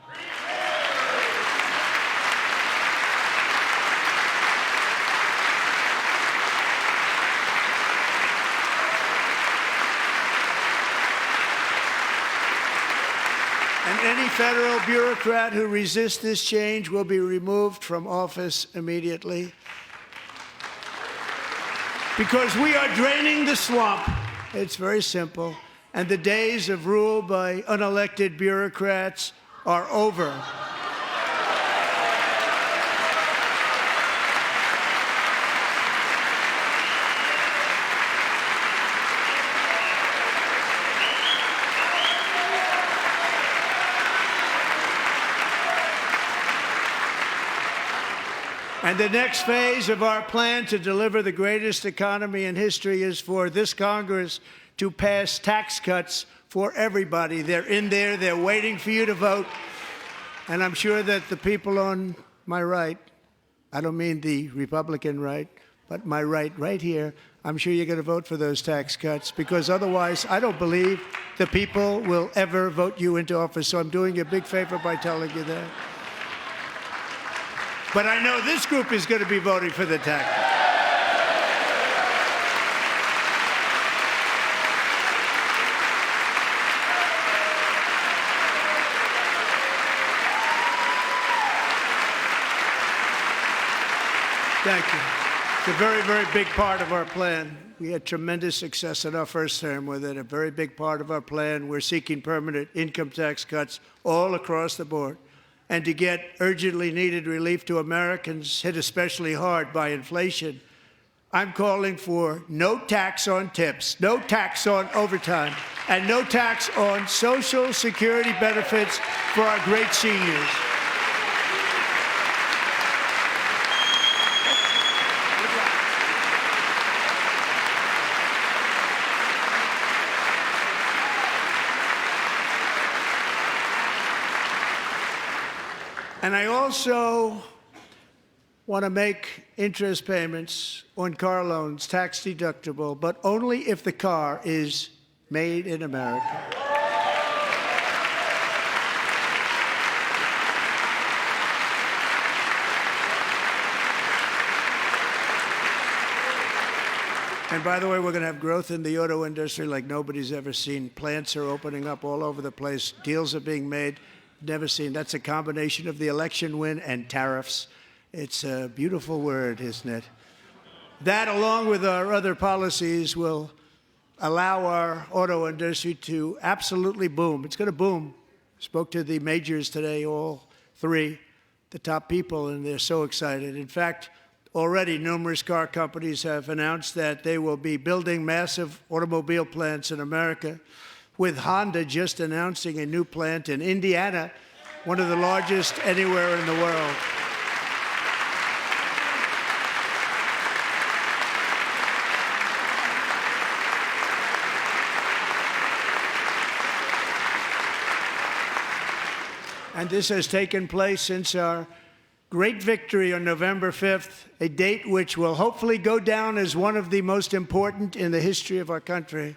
And any federal bureaucrat who resists this change will be removed from office immediately. Because we are draining the swamp. It's very simple. And the days of rule by unelected bureaucrats are over. And the next phase of our plan to deliver the greatest economy in history is for this Congress to pass tax cuts for everybody. They're in there, they're waiting for you to vote. And I'm sure that the people on my right, I don't mean the Republican right, but my right here, I'm sure you're going to vote for those tax cuts, because otherwise I don't believe the people will ever vote you into office. So I'm doing you a big favor by telling you that. But I know this group is going to be voting for the tax. Thank you. It's a very, very big part of our plan. We had tremendous success in our first term with it. A very big part of our plan. We're seeking permanent income tax cuts all across the board. And to get urgently needed relief to Americans hit especially hard by inflation, I'm calling for no tax on tips, no tax on overtime, and no tax on Social Security benefits for our great seniors. And I also want to make interest payments on car loans tax deductible, but only if the car is made in America. And by the way, we're going to have growth in the auto industry like nobody's ever seen. Plants are opening up all over the place. Deals are being made. Never seen. That's a combination of the election win and tariffs. It's a beautiful word, isn't it? That, along with our other policies, will allow our auto industry to absolutely boom. It's going to boom. Spoke to the majors today, all three, the top people, and they're so excited. In fact, already numerous car companies have announced that they will be building massive automobile plants in America, with Honda just announcing a new plant in Indiana, one of the largest anywhere in the world. And this has taken place since our great victory on November 5th, a date which will hopefully go down as one of the most important in the history of our country.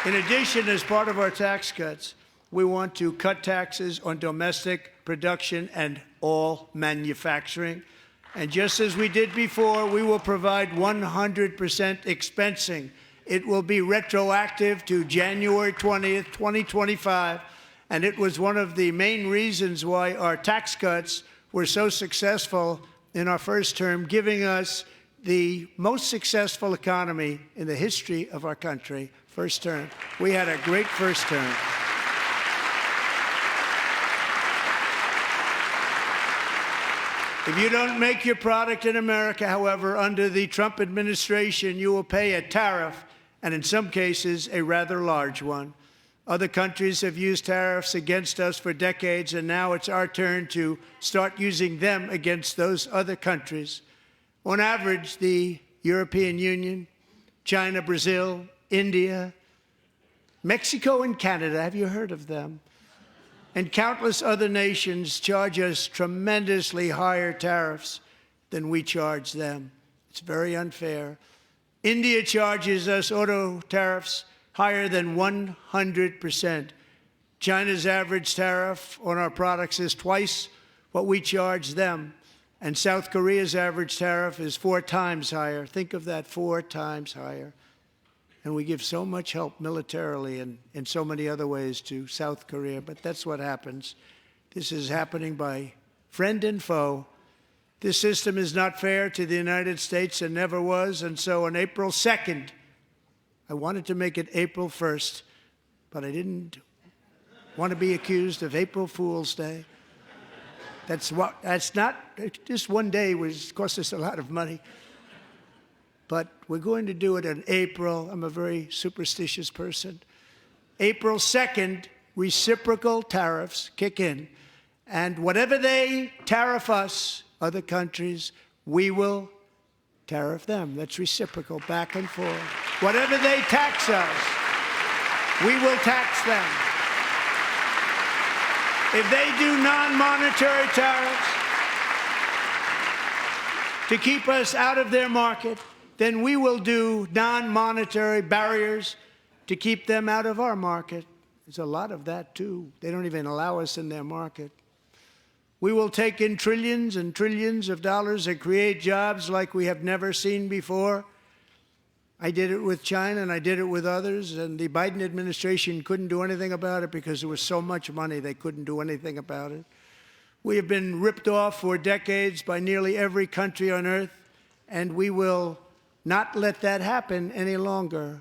In addition, as part of our tax cuts, we want to cut taxes on domestic production and all manufacturing. And just as we did before, we will provide 100% expensing. It will be retroactive to January 20th, 2025. And it was one of the main reasons why our tax cuts were so successful in our first term, giving us the most successful economy in the history of our country. First term. We had a great first term. If you don't make your product in America, however, under the Trump administration, you will pay a tariff, and in some cases, a rather large one. Other countries have used tariffs against us for decades, and now it's our turn to start using them against those other countries. On average, the European Union, China, Brazil, India, Mexico, and Canada, have you heard of them? And countless other nations charge us tremendously higher tariffs than we charge them. It's very unfair. India charges us auto tariffs higher than 100%. China's average tariff on our products is twice what we charge them. And South Korea's average tariff is 4 times higher. Think of that, 4 times higher. And we give so much help militarily and in so many other ways to South Korea, but that's what happens. This is happening by friend and foe. This system is not fair to the United States and never was, and so on April 2nd, I wanted to make it April 1st, but I didn't want to be accused of April Fool's Day. That's not, just one day was cost us a lot of money. But we're going to do it in April. I'm a very superstitious person. April 2nd, reciprocal tariffs kick in. And whatever they tariff us, other countries, we will tariff them. That's reciprocal, back and forth. Whatever they tax us, we will tax them. If they do non-monetary tariffs to keep us out of their market, then we will do non-monetary barriers to keep them out of our market. There's a lot of that, too. They don't even allow us in their market. We will take in trillions and trillions of dollars and create jobs like we have never seen before. I did it with China, and I did it with others, and the Biden administration couldn't do anything about it because there was so much money they couldn't do anything about it. We have been ripped off for decades by nearly every country on earth, and we will not let that happen any longer.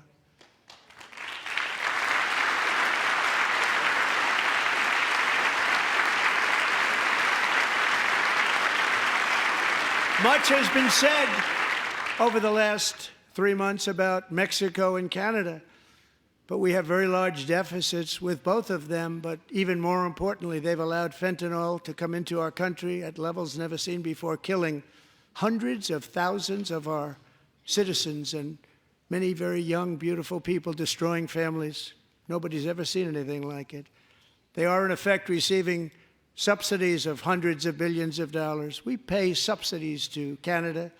Much has been said over the last 3 months about Mexico and Canada, but we have very large deficits with both of them. But even more importantly, they've allowed fentanyl to come into our country at levels never seen before, killing hundreds of thousands of our citizens and many very young, beautiful people, destroying families. Nobody's ever seen anything like it. They are, in effect, receiving subsidies of hundreds of billions of dollars. We pay subsidies to Canada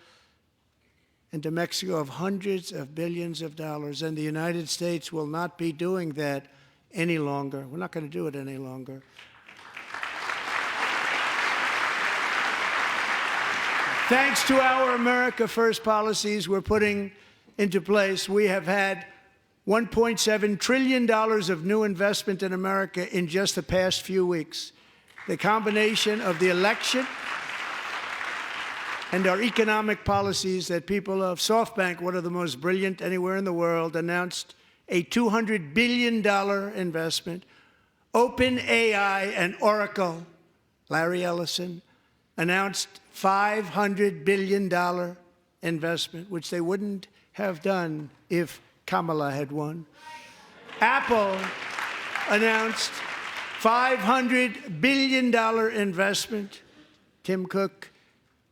and to Mexico of hundreds of billions of dollars, and the United States will not be doing that any longer. We're not going to do it any longer. Thanks to our America First policies we're putting into place, we have had $1.7 trillion of new investment in America in just the past few weeks. The combination of the election and our economic policies that people of SoftBank, one of the most brilliant anywhere in the world, announced a $200 billion investment. OpenAI and Oracle, Larry Ellison, announced $500 billion investment, which they wouldn't have done if Kamala had won. Apple announced $500 billion investment. Tim Cook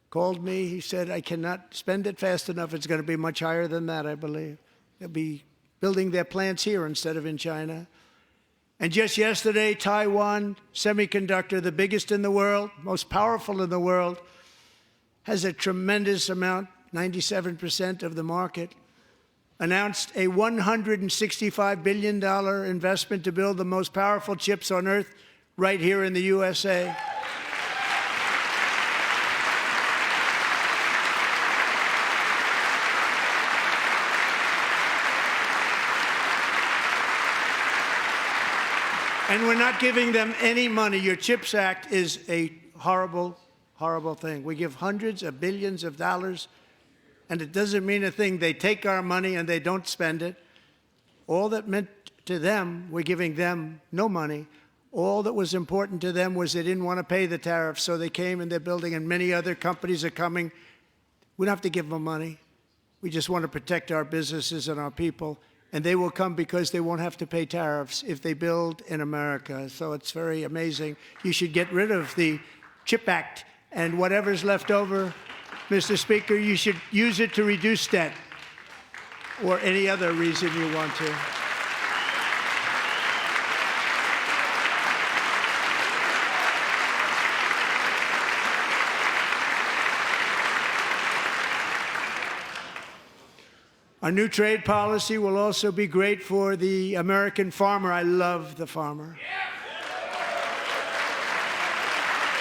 called me. He said, I cannot spend it fast enough. It's going to be much higher than that, I believe. They'll be building their plants here instead of in China. And just yesterday, Taiwan Semiconductor, the biggest in the world, most powerful in the world, has a tremendous amount, 97% of the market, announced a $165 billion investment to build the most powerful chips on earth right here in the USA. And we're not giving them any money. Your CHIPS Act is a horrible, horrible thing. We give hundreds of billions of dollars, and it doesn't mean a thing. They take our money and they don't spend it. All that meant to them, we're giving them no money. All that was important to them was they didn't want to pay the tariffs, so they came and they're building, and many other companies are coming. We don't have to give them money. We just want to protect our businesses and our people, and they will come because they won't have to pay tariffs if they build in America. So it's very amazing. You should get rid of the CHIP Act, and whatever's left over, Mr. Speaker, you should use it to reduce debt or any other reason you want to. Our new trade policy will also be great for the American farmer. I love the farmer.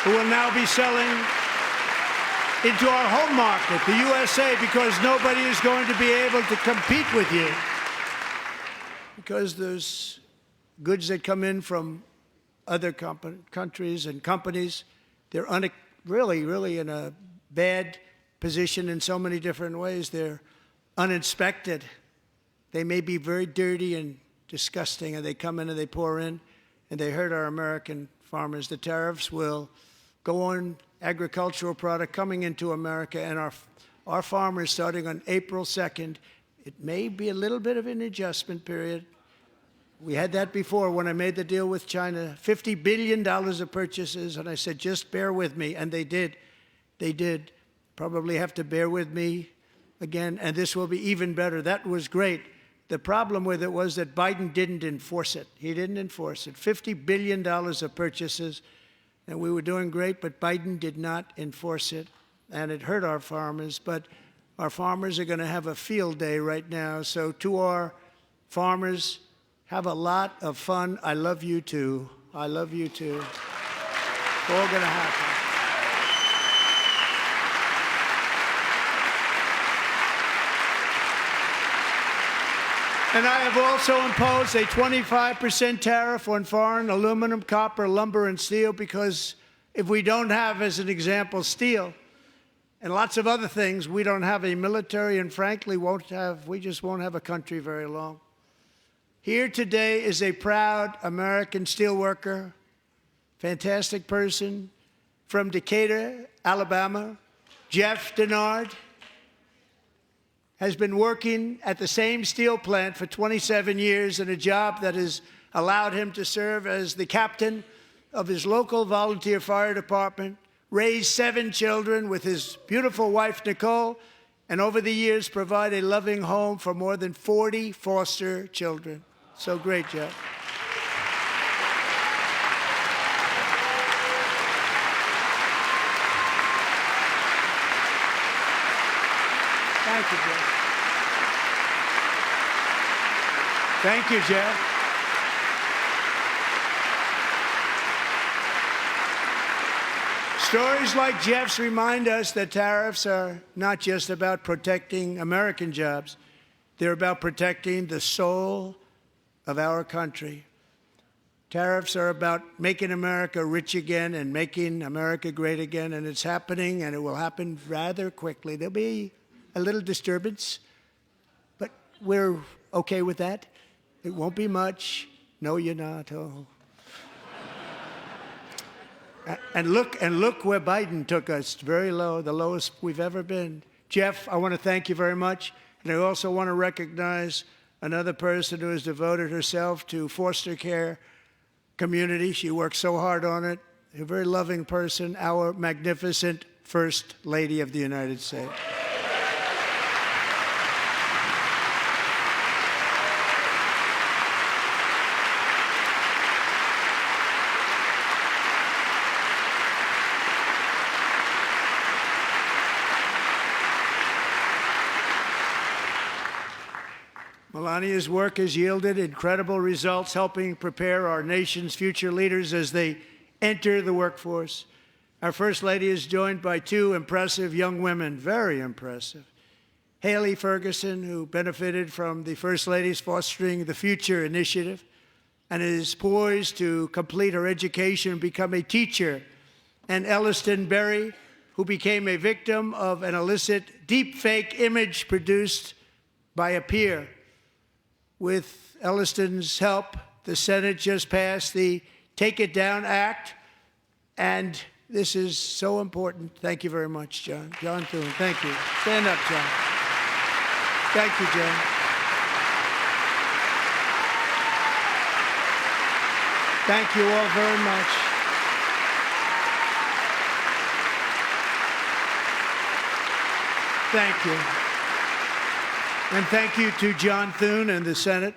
Who will now be selling into our home market, the USA, because nobody is going to be able to compete with you. because there's goods that come in from other countries and companies. They're really in a bad position in so many different ways. They're uninspected. They may be very dirty and disgusting, and they come in and they pour in, and they hurt our American farmers. The tariffs will go on agricultural product coming into America, and our farmers, starting on April 2nd, it may be a little bit of an adjustment period. We had that before when I made the deal with China, $50 billion of purchases, and I said, just bear with me, and they did. They did. Probably have to bear with me again, and this will be even better. That was great. The problem with it was that Biden didn't enforce it. He didn't enforce it. $50 billion of purchases, and we were doing great, but Biden did not enforce it, and it hurt our farmers. But our farmers are going to have a field day right now. So to our farmers, have a lot of fun. I love you too. I love you too. It's all going to happen. And I have also imposed a 25% tariff on foreign aluminum, copper, lumber, and steel, because if we don't have, as an example, steel and lots of other things, we don't have a military, and frankly, we just won't have a country very long. Here today is a proud American steelworker, fantastic person from Decatur, Alabama, Jeff Denard. Has been working at the same steel plant for 27 years in a job that has allowed him to serve as the captain of his local volunteer fire department, raise 7 children with his beautiful wife, Nicole, and over the years provide a loving home for more than 40 foster children. So great, Jeff. Thank you, Jeff. Thank you, Jeff. Stories like Jeff's remind us that tariffs are not just about protecting American jobs. They're about protecting the soul of our country. Tariffs are about making America rich again and making America great again, and it's happening, and it will happen rather quickly. There'll be a little disturbance, but we're okay with that. It won't be much. No, you're not. Oh. And look where Biden took us. Very low, the lowest we've ever been. Jeff, I want to thank you very much. And I also want to recognize another person who has devoted herself to foster care community. She works so hard on it. A very loving person, our magnificent First Lady of the United States. Melania's work has yielded incredible results, helping prepare our nation's future leaders as they enter the workforce. Our First Lady is joined by 2 impressive young women, very impressive. Haley Ferguson, who benefited from the First Lady's Fostering the Future initiative and is poised to complete her education and become a teacher. And Elliston Berry, who became a victim of an illicit deepfake image produced by a peer. With Elliston's help, the Senate just passed the Take It Down Act, and this is so important. Thank you very much, John. John Thune, thank you. Stand up, John. Thank you, John. Thank you all very much. Thank you. And thank you to John Thune and the Senate.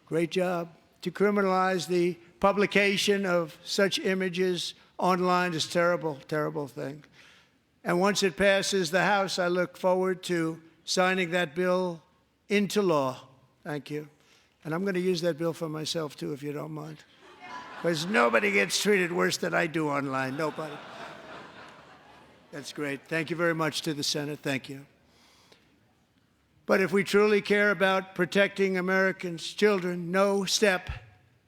Great job. To criminalize the publication of such images online is a terrible, terrible thing. And once it passes the House, I look forward to signing that bill into law. Thank you. And I'm going to use that bill for myself, too, if you don't mind. Because nobody gets treated worse than I do online. Nobody. That's great. Thank you very much to the Senate. Thank you. But if we truly care about protecting Americans' children, no step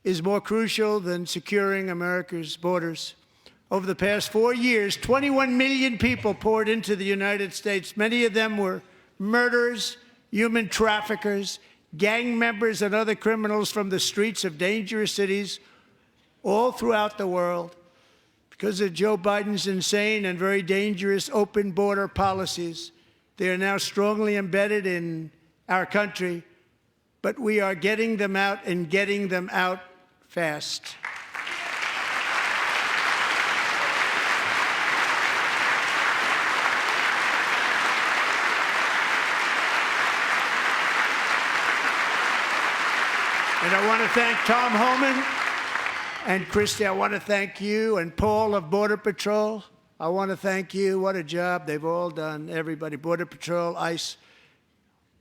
is more crucial than securing America's borders. Over the past 4 years, 21 million people poured into the United States. Many of them were murderers, human traffickers, gang members, and other criminals from the streets of dangerous cities all throughout the world. Because of Joe Biden's insane and very dangerous open border policies, they are now strongly embedded in our country, but we are getting them out and getting them out fast. And I want to thank Tom Homan and Christy. I want to thank you and Paul of Border Patrol. I want to thank you. What a job they've all done, everybody. Border Patrol, ICE,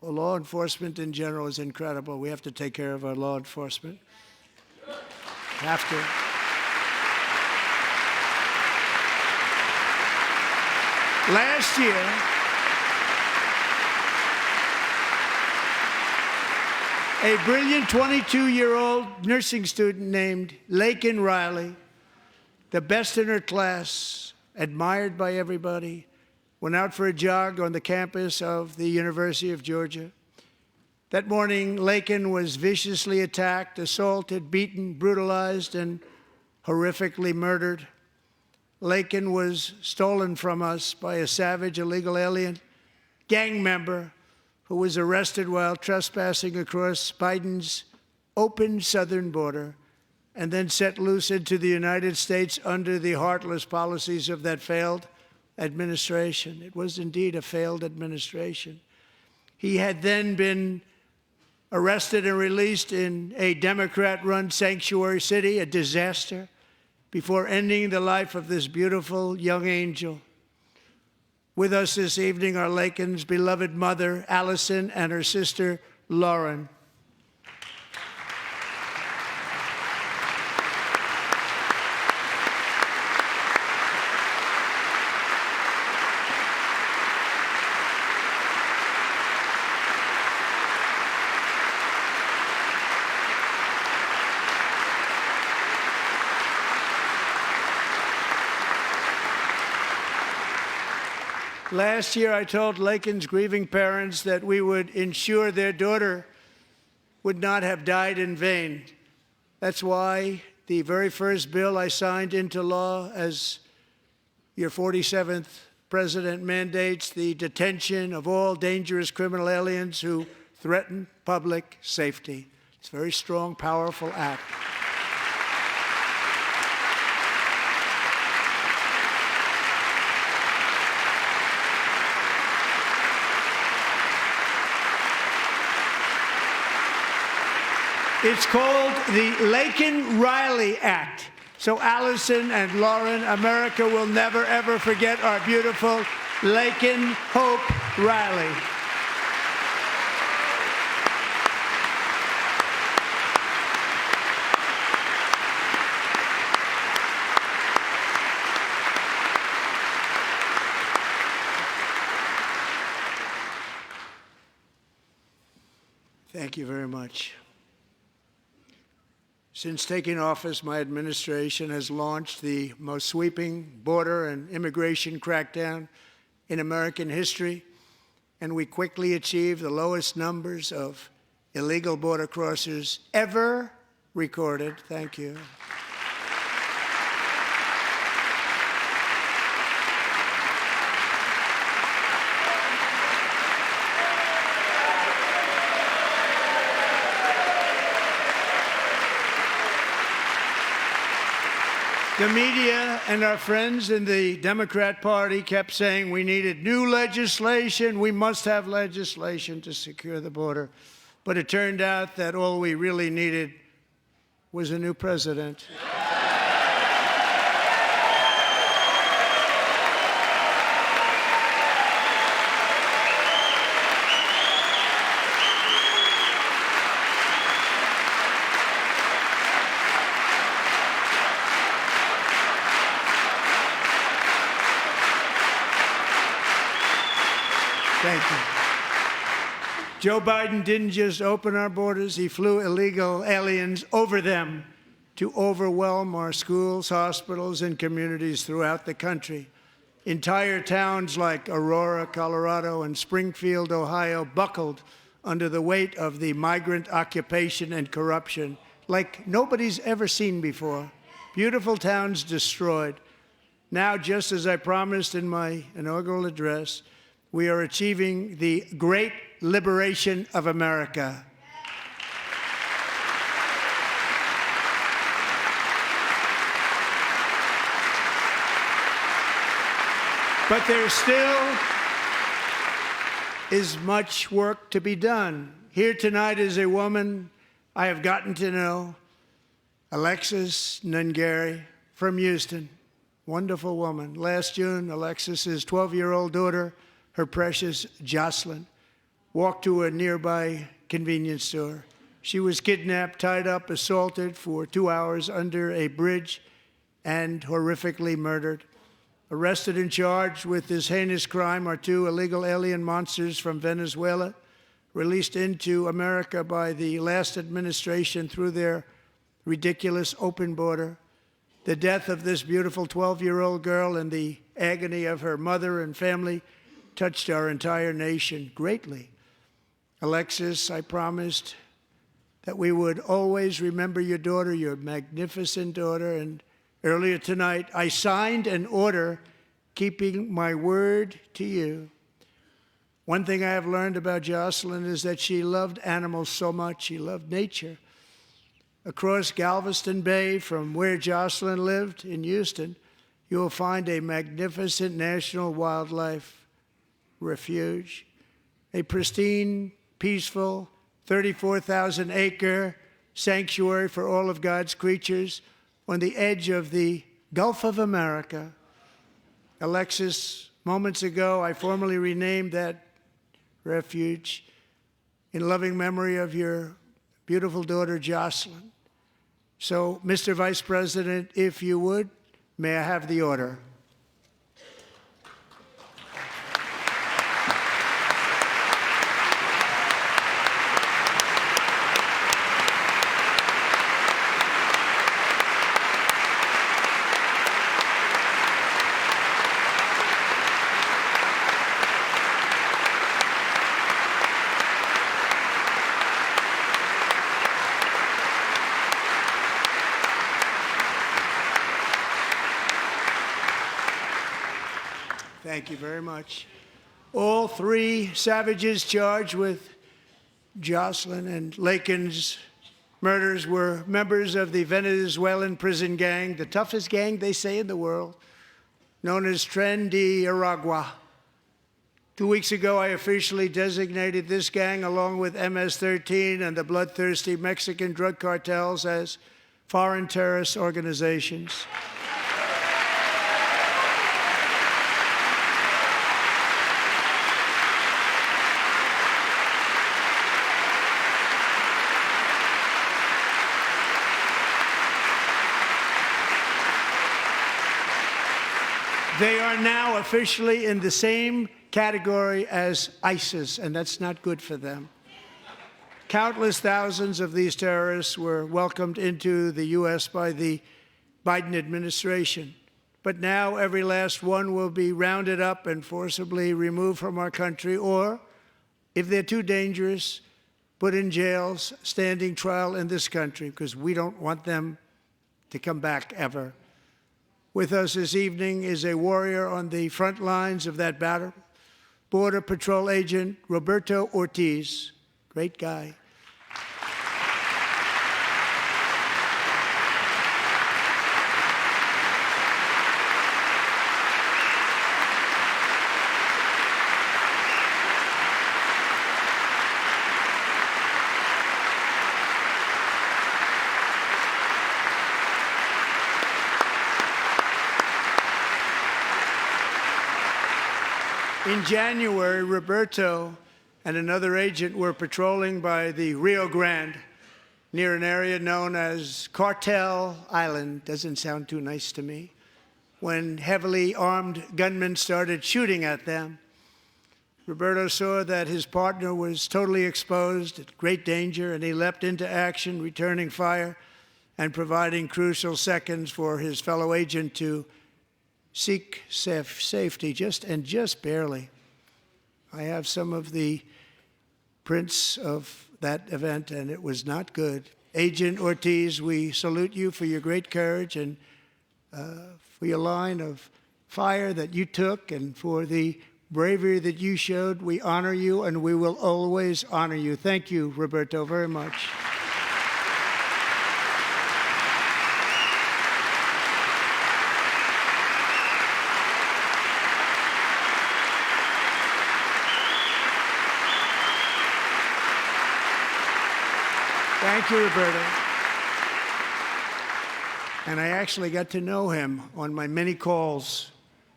law enforcement in general is incredible. We have to take care of our law enforcement. Have to. Last year, a brilliant 22-year-old nursing student named Laken Riley, the best in her class, admired by everybody, went out for a jog on the campus of the University of Georgia. That morning, Laken was viciously attacked, assaulted, beaten, brutalized, and horrifically murdered. Laken was stolen from us by a savage illegal alien gang member who was arrested while trespassing across Biden's open southern border and then set loose into the United States under the heartless policies of that failed administration. It was indeed a failed administration. He had then been arrested and released in a Democrat-run sanctuary city, a disaster, before ending the life of this beautiful young angel. With us this evening are Laken's beloved mother, Allison, and her sister, Lauren. Last year, I told Laken's grieving parents that we would ensure their daughter would not have died in vain. That's why the very first bill I signed into law as your 47th president mandates the detention of all dangerous criminal aliens who threaten public safety. It's a very strong, powerful act. It's called the Laken-Riley Act. So Allison and Lauren, America will never, ever forget our beautiful Laken Hope Riley. Thank you very much. Since taking office, my administration has launched the most sweeping border and immigration crackdown in American history, and we quickly achieved the lowest numbers of illegal border crossers ever recorded. Thank you. The media and our friends in the Democrat Party kept saying we needed new legislation, we must have legislation to secure the border. But it turned out that all we really needed was a new president. Thank you. Joe Biden didn't just open our borders, he flew illegal aliens over them to overwhelm our schools, hospitals, and communities throughout the country. Entire towns like Aurora, Colorado, and Springfield, Ohio, buckled under the weight of the migrant occupation and corruption like nobody's ever seen before. Beautiful towns destroyed. Now, just as I promised in my inaugural address, we are achieving the great liberation of America. But there still is much work to be done. Here tonight is a woman I have gotten to know, Alexis Nungari from Houston. Wonderful woman. Last June, Alexis's 12-year-old daughter, her precious Jocelyn, walked to a nearby convenience store. She was kidnapped, tied up, assaulted for 2 hours under a bridge, and horrifically murdered. Arrested and charged with this heinous crime are 2 illegal alien monsters from Venezuela, released into America by the last administration through their ridiculous open border. The death of this beautiful 12-year-old girl and the agony of her mother and family touched our entire nation greatly. Alexis, I promised that we would always remember your daughter, your magnificent daughter, and earlier tonight, I signed an order keeping my word to you. One thing I have learned about Jocelyn is that she loved animals so much. She loved nature. Across Galveston Bay, from where Jocelyn lived in Houston, you will find a magnificent national wildlife refuge, a pristine, peaceful, 34,000-acre sanctuary for all of God's creatures on the edge of the Gulf of America. Alexis, moments ago, I formally renamed that refuge in loving memory of your beautiful daughter, Jocelyn. So, Mr. Vice President, if you would, may I have the order? Thank you very much. All 3 savages charged with Jocelyn and Lakin's murders were members of the Venezuelan prison gang, the toughest gang, they say, in the world, known as Tren de Aragua. 2 weeks ago, I officially designated this gang, along with MS-13 and the bloodthirsty Mexican drug cartels, as foreign terrorist organizations. They are now officially in the same category as ISIS, and that's not good for them. Countless thousands of these terrorists were welcomed into the U.S. by the Biden administration. But now every last one will be rounded up and forcibly removed from our country, or, if they're too dangerous, put in jails, standing trial in this country, because we don't want them to come back ever. With us this evening is a warrior on the front lines of that battle, Border Patrol Agent Roberto Ortiz. Great guy. In January, Roberto and another agent were patrolling by the Rio Grande near an area known as Cartel Island. Doesn't sound too nice to me. When heavily armed gunmen started shooting at them. Roberto saw that his partner was totally exposed, at great danger, and he leapt into action, returning fire and providing crucial seconds for his fellow agent to seek safety, just barely. I have some of the prints of that event, and it was not good. Agent Ortiz, we salute you for your great courage and for your line of fire that you took and for the bravery that you showed. We honor you, and we will always honor you. Thank you, Roberto, very much. Thank you, Roberto. And I actually got to know him on my many calls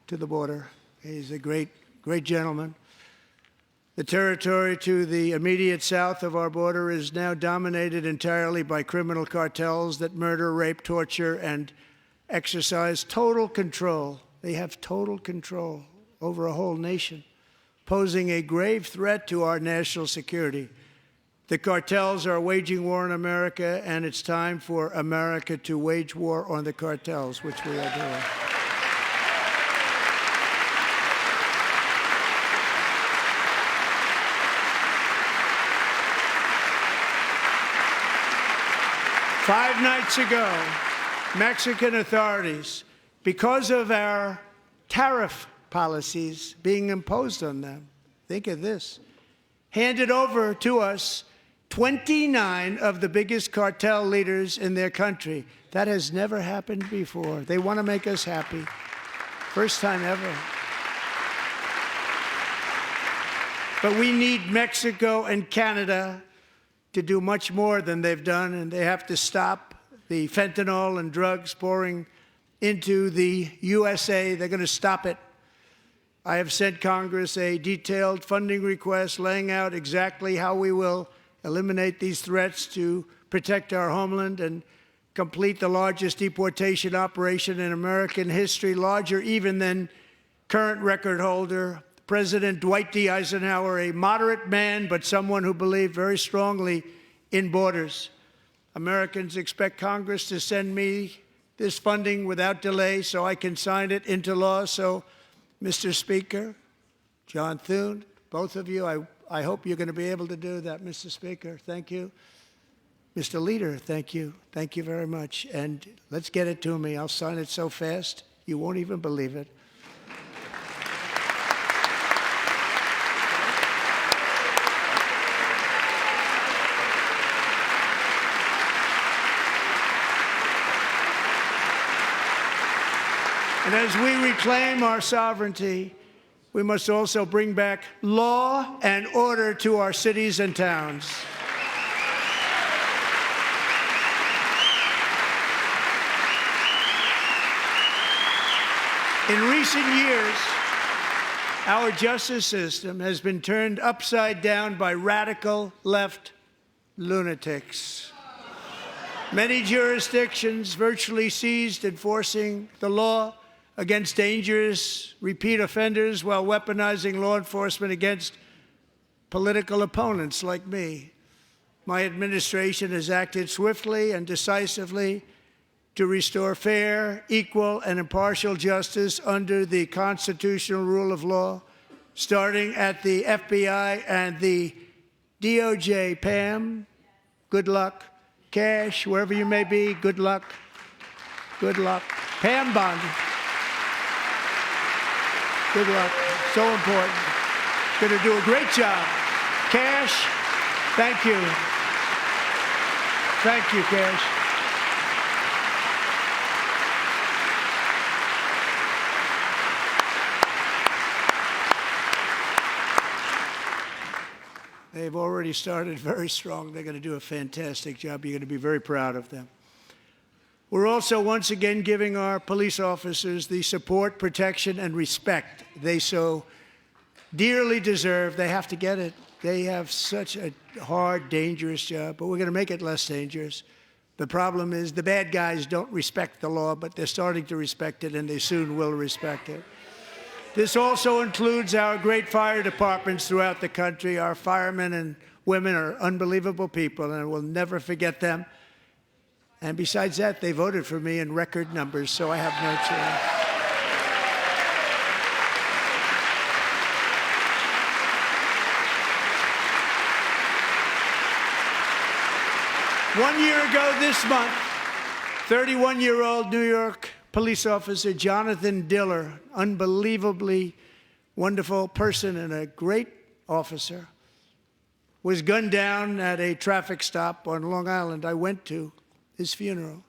to the border. He's a great gentleman. The territory to the immediate south of our border is now dominated entirely by criminal cartels that murder, rape, torture, and exercise total control. They have total control over a whole nation, posing a grave threat to our national security. The cartels are waging war on America, and it's time for America to wage war on the cartels, which we are doing. Five nights ago, Mexican authorities, because of our tariff policies being imposed on them, think of this, handed over to us 29 of the biggest cartel leaders in their country. That has never happened before. They want to make us happy. First time ever. But we need Mexico and Canada to do much more than they've done, and they have to stop the fentanyl and drugs pouring into the USA. They're going to stop it. I have sent Congress a detailed funding request laying out exactly how we will eliminate these threats to protect our homeland and complete the largest deportation operation in American history, larger even than current record holder, President Dwight D. Eisenhower, a moderate man, but someone who believed very strongly in borders. Americans expect Congress to send me this funding without delay so I can sign it into law. So, Mr. Speaker, John Thune, both of you, I hope you're going to be able to do that, Mr. Speaker. Thank you. Mr. Leader, thank you. Thank you very much. And let's get it to me. I'll sign it so fast, you won't even believe it. And as we reclaim our sovereignty, we must also bring back law and order to our cities and towns. In recent years, our justice system has been turned upside down by radical left lunatics. Many jurisdictions virtually ceased enforcing the law against dangerous repeat offenders while weaponizing law enforcement against political opponents like me. My administration has acted swiftly and decisively to restore fair, equal, and impartial justice under the constitutional rule of law, starting at the FBI and the DOJ. Pam, good luck. Cash, wherever you may be, good luck. Good luck. Pam Bondi. Good luck. So important. Going to do a great job. Cash, thank you. Thank you, Cash. They've already started very strong. They're going to do a fantastic job. You're going to be very proud of them. We're also once again giving our police officers the support, protection, and respect they so dearly deserve. They have to get it. They have such a hard, dangerous job, but we're going to make it less dangerous. The problem is the bad guys don't respect the law, but they're starting to respect it, and they soon will respect it. This also includes our great fire departments throughout the country. Our firemen and women are unbelievable people, and we'll never forget them. And besides that, they voted for me in record numbers, so I have no choice. 1 year ago this month, 31-year-old New York police officer Jonathan Diller, unbelievably wonderful person and a great officer, was gunned down at a traffic stop on Long Island. I went to his funeral.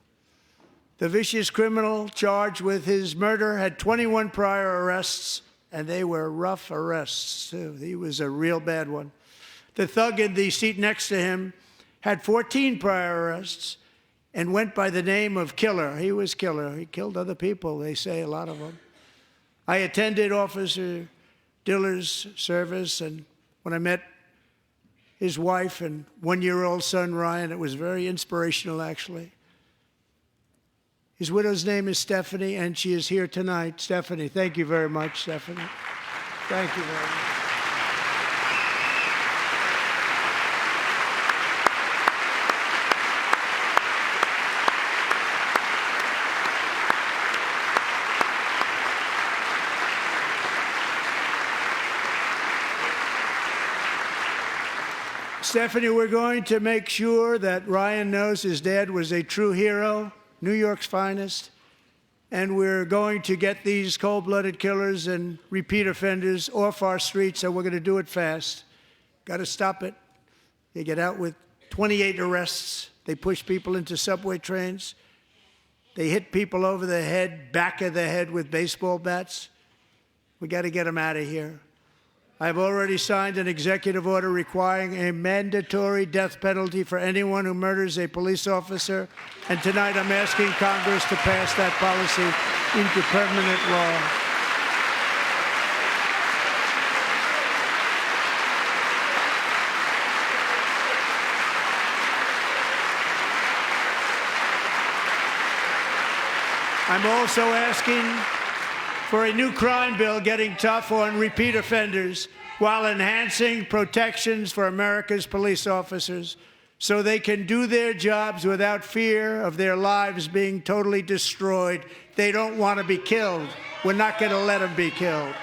The vicious criminal charged with his murder had 21 prior arrests, and they were rough arrests, too. He was a real bad one. The thug in the seat next to him had 14 prior arrests and went by the name of Killer. He was Killer. He killed other people, they say, a lot of them. I attended Officer Diller's service, and when I met his wife and one-year-old son, Ryan, it was very inspirational, actually. His widow's name is Stephanie, and she is here tonight. Stephanie, thank you very much, Stephanie. Thank you very much. Stephanie, we're going to make sure that Ryan knows his dad was a true hero, New York's finest, and we're going to get these cold-blooded killers and repeat offenders off our streets, and we're going to do it fast. Got to stop it. They get out with 28 arrests. They push people into subway trains. They hit people over the head, back of the head with baseball bats. We got to get them out of here. I've already signed an executive order requiring a mandatory death penalty for anyone who murders a police officer, and tonight I'm asking Congress to pass that policy into permanent law. I'm also asking for a new crime bill getting tough on repeat offenders while enhancing protections for America's police officers so they can do their jobs without fear of their lives being totally destroyed. They don't want to be killed. We're not going to let them be killed.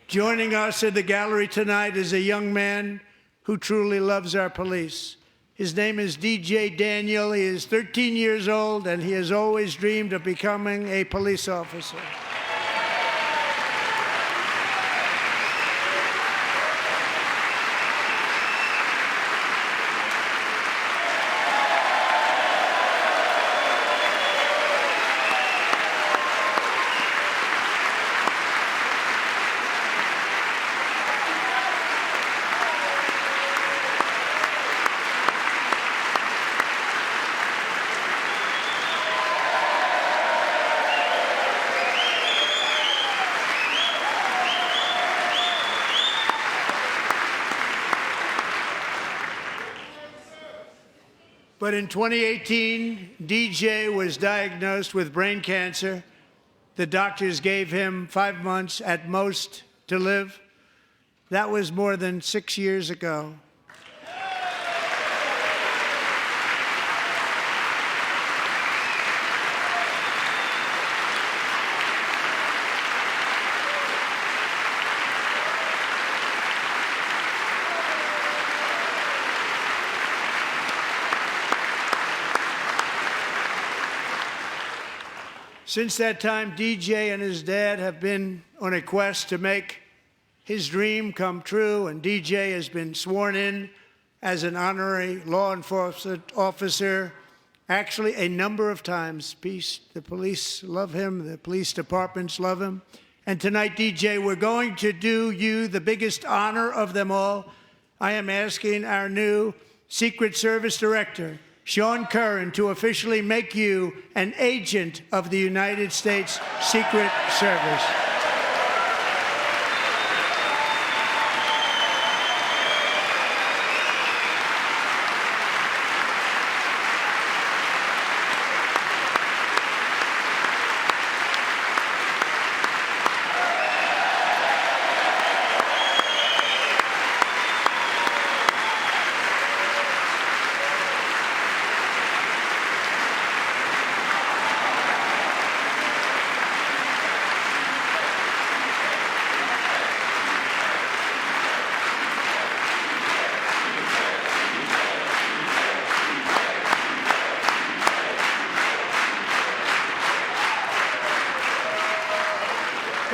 Joining us in the gallery tonight is a young man who truly loves our police. His name is DJ Daniel. He is 13 years old, and he has always dreamed of becoming a police officer. But in 2018, DJ was diagnosed with brain cancer. The doctors gave him 5 months at most to live. That was more than 6 years ago. Since that time, DJ and his dad have been on a quest to make his dream come true, and DJ has been sworn in as an honorary law enforcement officer, actually a number of times. The police love him, the police departments love him. And tonight, DJ, we're going to do you the biggest honor of them all. I am asking our new Secret Service Director, Sean Curran, to officially make you an agent of the United States Secret Service.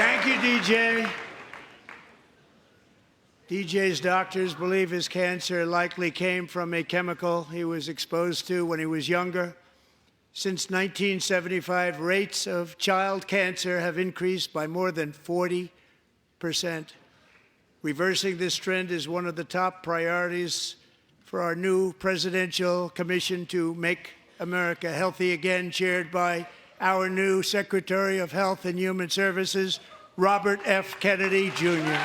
Thank you, DJ. DJ's doctors believe his cancer likely came from a chemical he was exposed to when he was younger. Since 1975, rates of child cancer have increased by more than 40%. Reversing this trend is one of the top priorities for our new presidential commission to make America healthy again, chaired by our new Secretary of Health and Human Services, Robert F. Kennedy, Jr.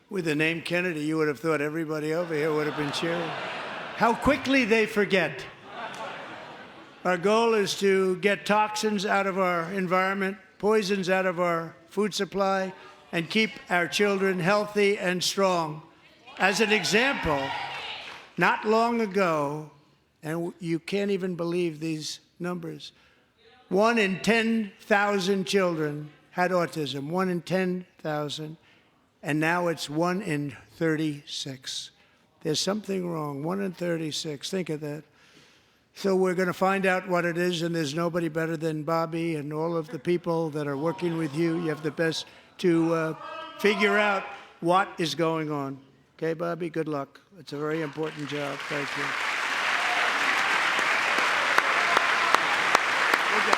With the name Kennedy, you would have thought everybody over here would have been cheering. How quickly they forget. Our goal is to get toxins out of our environment, poisons out of our food supply, and keep our children healthy and strong. As an example, not long ago, and you can't even believe these numbers, 1 in 10,000 children had autism, 1 in 10,000. And now it's 1 in 36. There's something wrong, 1 in 36. Think of that. So we're going to find out what it is, and there's nobody better than Bobby and all of the people that are working with you. You have the best to figure out what is going on. Okay, Bobby, good luck. It's a very important job. Thank you. Good job.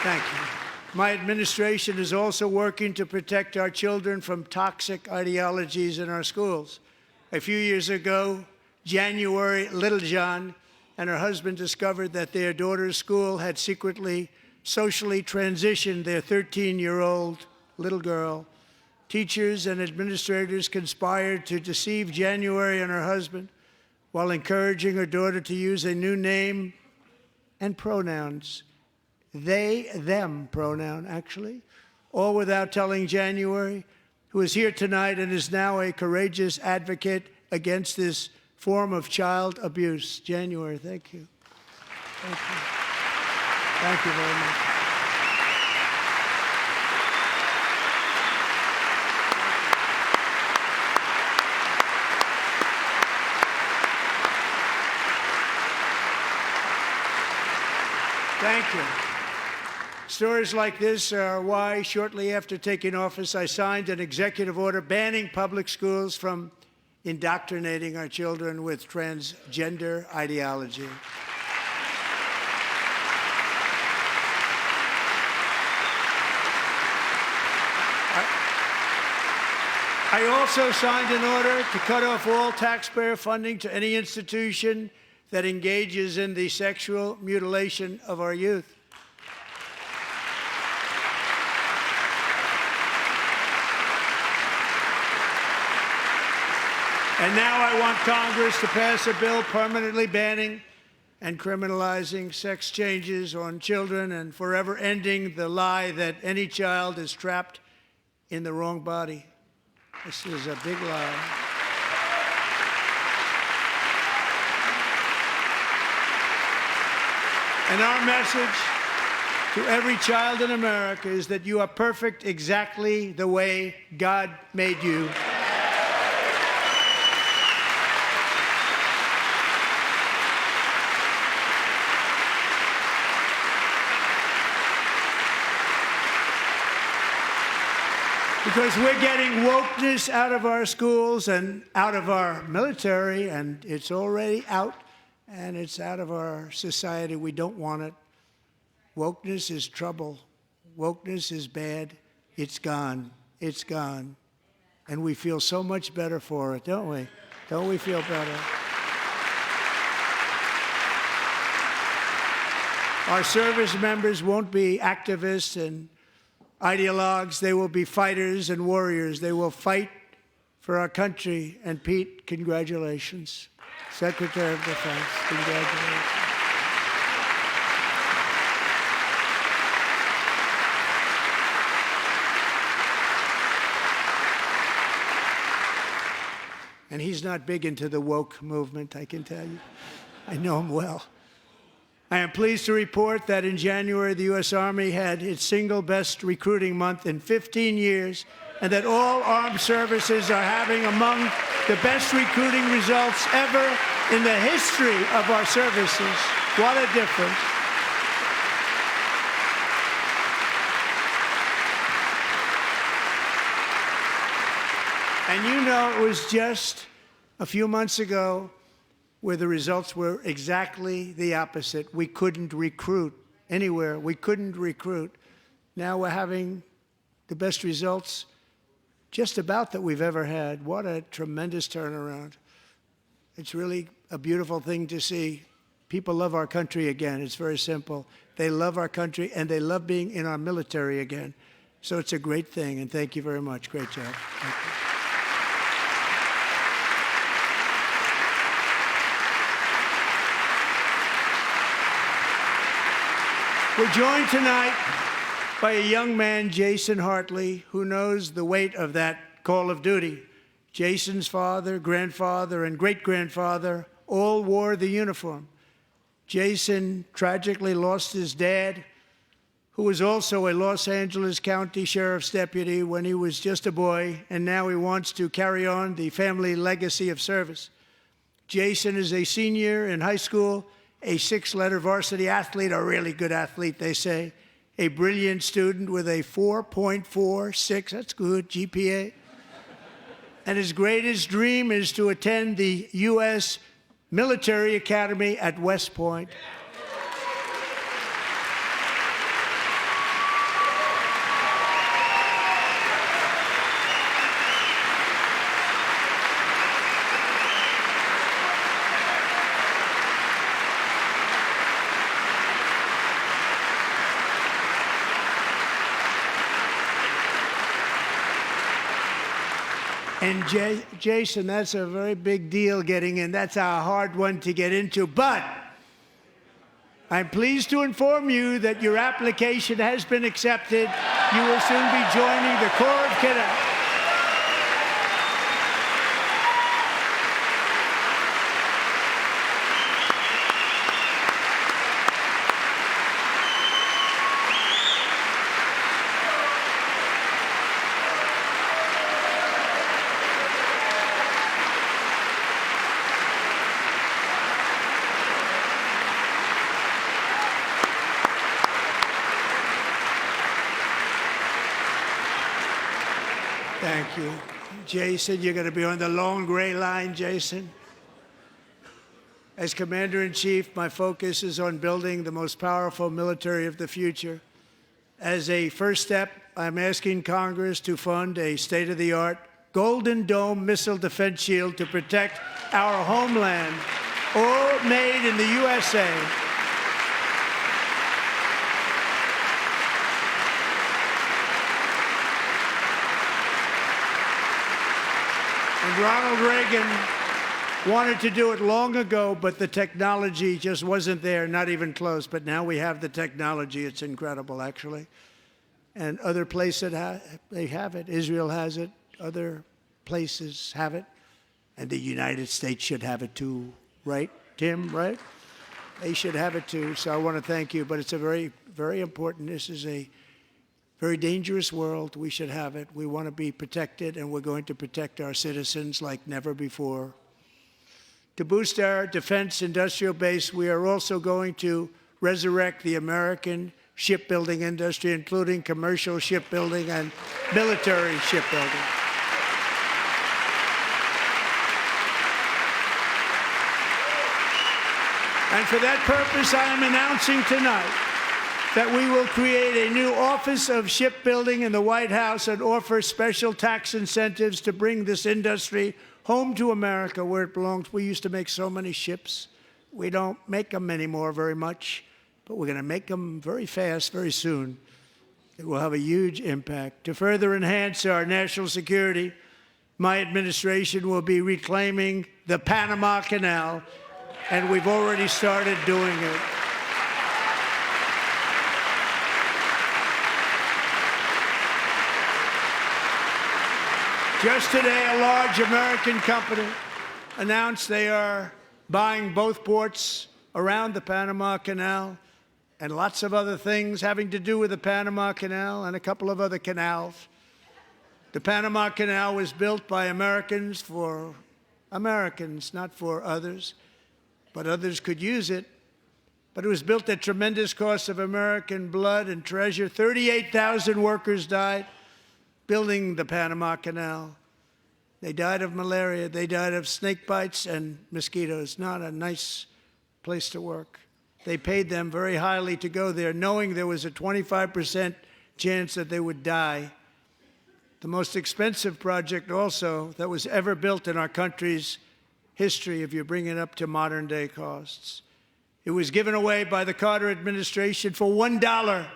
Thank you. My administration is also working to protect our children from toxic ideologies in our schools. A few years ago, January Littlejohn and her husband discovered that their daughter's school had secretly socially transitioned their 13-year-old little girl. Teachers and administrators conspired to deceive January and her husband while encouraging her daughter to use a new name and pronouns. They, them pronoun, actually, all without telling January, who is here tonight and is now a courageous advocate against this form of child abuse. January, thank you. Thank you. Thank you very much. Thank you. Stories like this are why, shortly after taking office, I signed an executive order banning public schools from indoctrinating our children with transgender ideology. I also signed an order to cut off all taxpayer funding to any institution that engages in the sexual mutilation of our youth. And now I want Congress to pass a bill permanently banning and criminalizing sex changes on children and forever ending the lie that any child is trapped in the wrong body. This is a big lie. And our message to every child in America is that you are perfect exactly the way God made you. Because we're getting wokeness out of our schools and out of our military, and it's already out, and it's out of our society. We don't want it. Wokeness is trouble. Wokeness is bad. It's gone. It's gone. And we feel so much better for it, don't we? Don't we feel better? Our service members won't be activists and ideologues. They will be fighters and warriors. They will fight for our country. And Pete, congratulations. Secretary of Defense, congratulations. And he's not big into the woke movement, I can tell you. I know him well. I am pleased to report that in January, the U.S. Army had its single best recruiting month in 15 years, and that all armed services are having among the best recruiting results ever in the history of our services. What a difference. And you know, it was just a few months ago where the results were exactly the opposite. We couldn't recruit anywhere. We couldn't recruit. Now we're having the best results just about that we've ever had. What a tremendous turnaround. It's really a beautiful thing to see. People love our country again. It's very simple. They love our country, and they love being in our military again. So it's a great thing, and thank you very much. Great job. Thank you. We're joined tonight by a young man, Jason Hartley, who knows the weight of that call of duty. Jason's father, grandfather, and great-grandfather all wore the uniform. Jason tragically lost his dad, who was also a Los Angeles County Sheriff's deputy when he was just a boy, and now he wants to carry on the family legacy of service. Jason is a senior in high school, a 6-letter varsity athlete, a really good athlete, they say, a brilliant student with a 4.46, that's good, GPA. And his greatest dream is to attend the U.S. Military Academy at West Point. And Jason, that's a very big deal getting in. That's a hard one to get into. But I'm pleased to inform you that your application has been accepted. You will soon be joining the Corps of Cadets. Thank you. Jason, you're going to be on the long gray line, Jason. As Commander-in-Chief, my focus is on building the most powerful military of the future. As a first step, I'm asking Congress to fund a state-of-the-art Golden Dome missile defense shield to protect our homeland, all made in the USA. And Ronald Reagan wanted to do it long ago, but the technology just wasn't there, not even close. But now we have the technology. It's incredible, actually. And other places, they have it. Israel has it. Other places have it. And the United States should have it too, right, Tim, right? They should have it too. So I want to thank you. But it's a very, very important. This is a very dangerous world. We should have it. We want to be protected, and we're going to protect our citizens like never before. To boost our defense industrial base, we are also going to resurrect the American shipbuilding industry, including commercial shipbuilding and military shipbuilding. And for that purpose, I am announcing tonight that we will create a new Office of Shipbuilding in the White House and offer special tax incentives to bring this industry home to America where it belongs. We used to make so many ships. We don't make them anymore very much, but we're going to make them very fast, very soon. It will have a huge impact. To further enhance our national security, my administration will be reclaiming the Panama Canal, and we've already started doing it. Just today, a large American company announced they are buying both ports around the Panama Canal and lots of other things having to do with the Panama Canal and a couple of other canals. The Panama Canal was built by Americans for Americans, not for others, but others could use it. But it was built at tremendous cost of American blood and treasure. 38,000 workers died building the Panama Canal. They died of malaria. They died of snake bites and mosquitoes. Not a nice place to work. They paid them very highly to go there, knowing there was a 25% chance that they would die. The most expensive project also that was ever built in our country's history, if you bring it up to modern day costs. It was given away by the Carter administration for $1,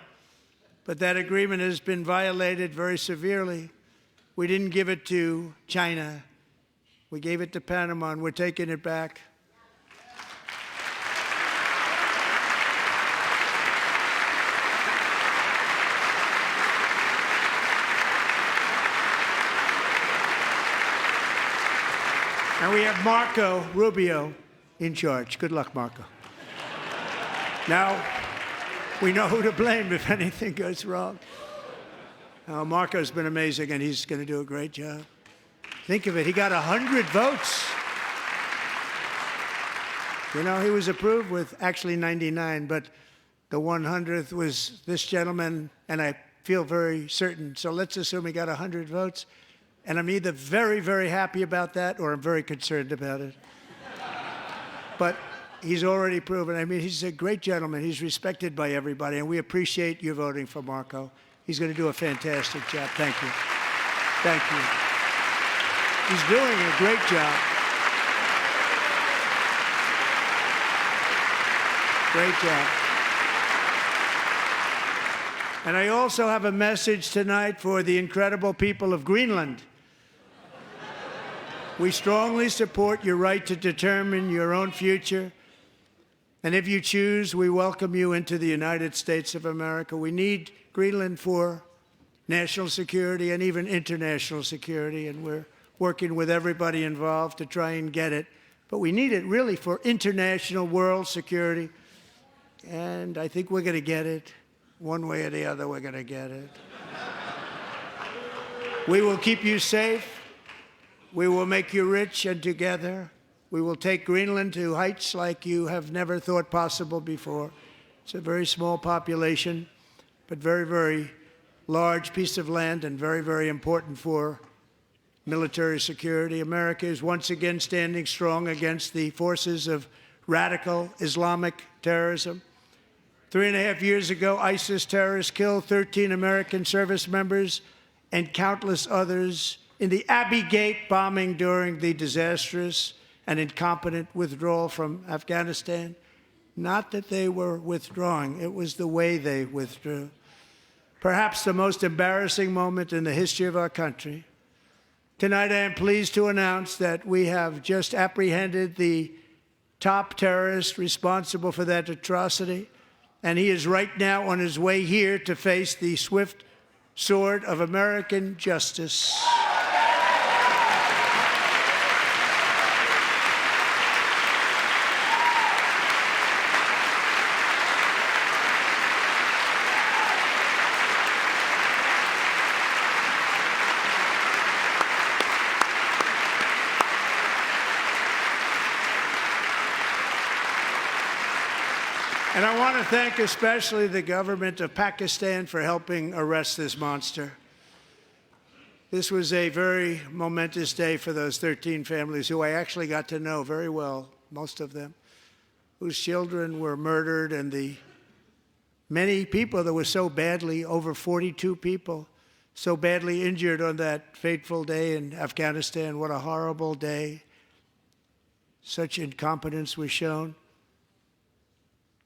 but that agreement has been violated very severely. We didn't give it to China. We gave it to Panama, and we're taking it back. And we have Marco Rubio in charge. Good luck, Marco. Now, we know who to blame if anything goes wrong. Marco's been amazing, and he's going to do a great job. Think of it. He got 100 votes. You know, he was approved with actually 99, but the 100th was this gentleman, and I feel very certain. So let's assume he got 100 votes. And I'm either very, very happy about that or I'm very concerned about it. But he's already proven. I mean, he's a great gentleman. He's respected by everybody, and we appreciate you voting for Marco. He's going to do a fantastic job. Thank you. Thank you. He's doing a great job. Great job. And I also have a message tonight for the incredible people of Greenland. We strongly support your right to determine your own future. And if you choose, we welcome you into the United States of America. We need Greenland for national security and even international security, and we're working with everybody involved to try and get it. But we need it really for international world security, and I think we're going to get it. One way or the other, we're going to get it. We will keep you safe. We will make you rich, and together we will take Greenland to heights like you have never thought possible before. It's a very small population, but very, very large piece of land and very, very important for military security. America is once again standing strong against the forces of radical Islamic terrorism. 3.5 years ago, ISIS terrorists killed 13 American service members and countless others in the Abbey Gate bombing during the disastrous and incompetent withdrawal from Afghanistan. Not that they were withdrawing, it was the way they withdrew. Perhaps the most embarrassing moment in the history of our country. Tonight, I am pleased to announce that we have just apprehended the top terrorist responsible for that atrocity, and he is right now on his way here to face the swift sword of American justice. And I want to thank especially the government of Pakistan for helping arrest this monster. This was a very momentous day for those 13 families who I actually got to know very well, most of them, whose children were murdered, and the many people that were so badly, over 42 people, so badly injured on that fateful day in Afghanistan. What a horrible day. Such incompetence was shown.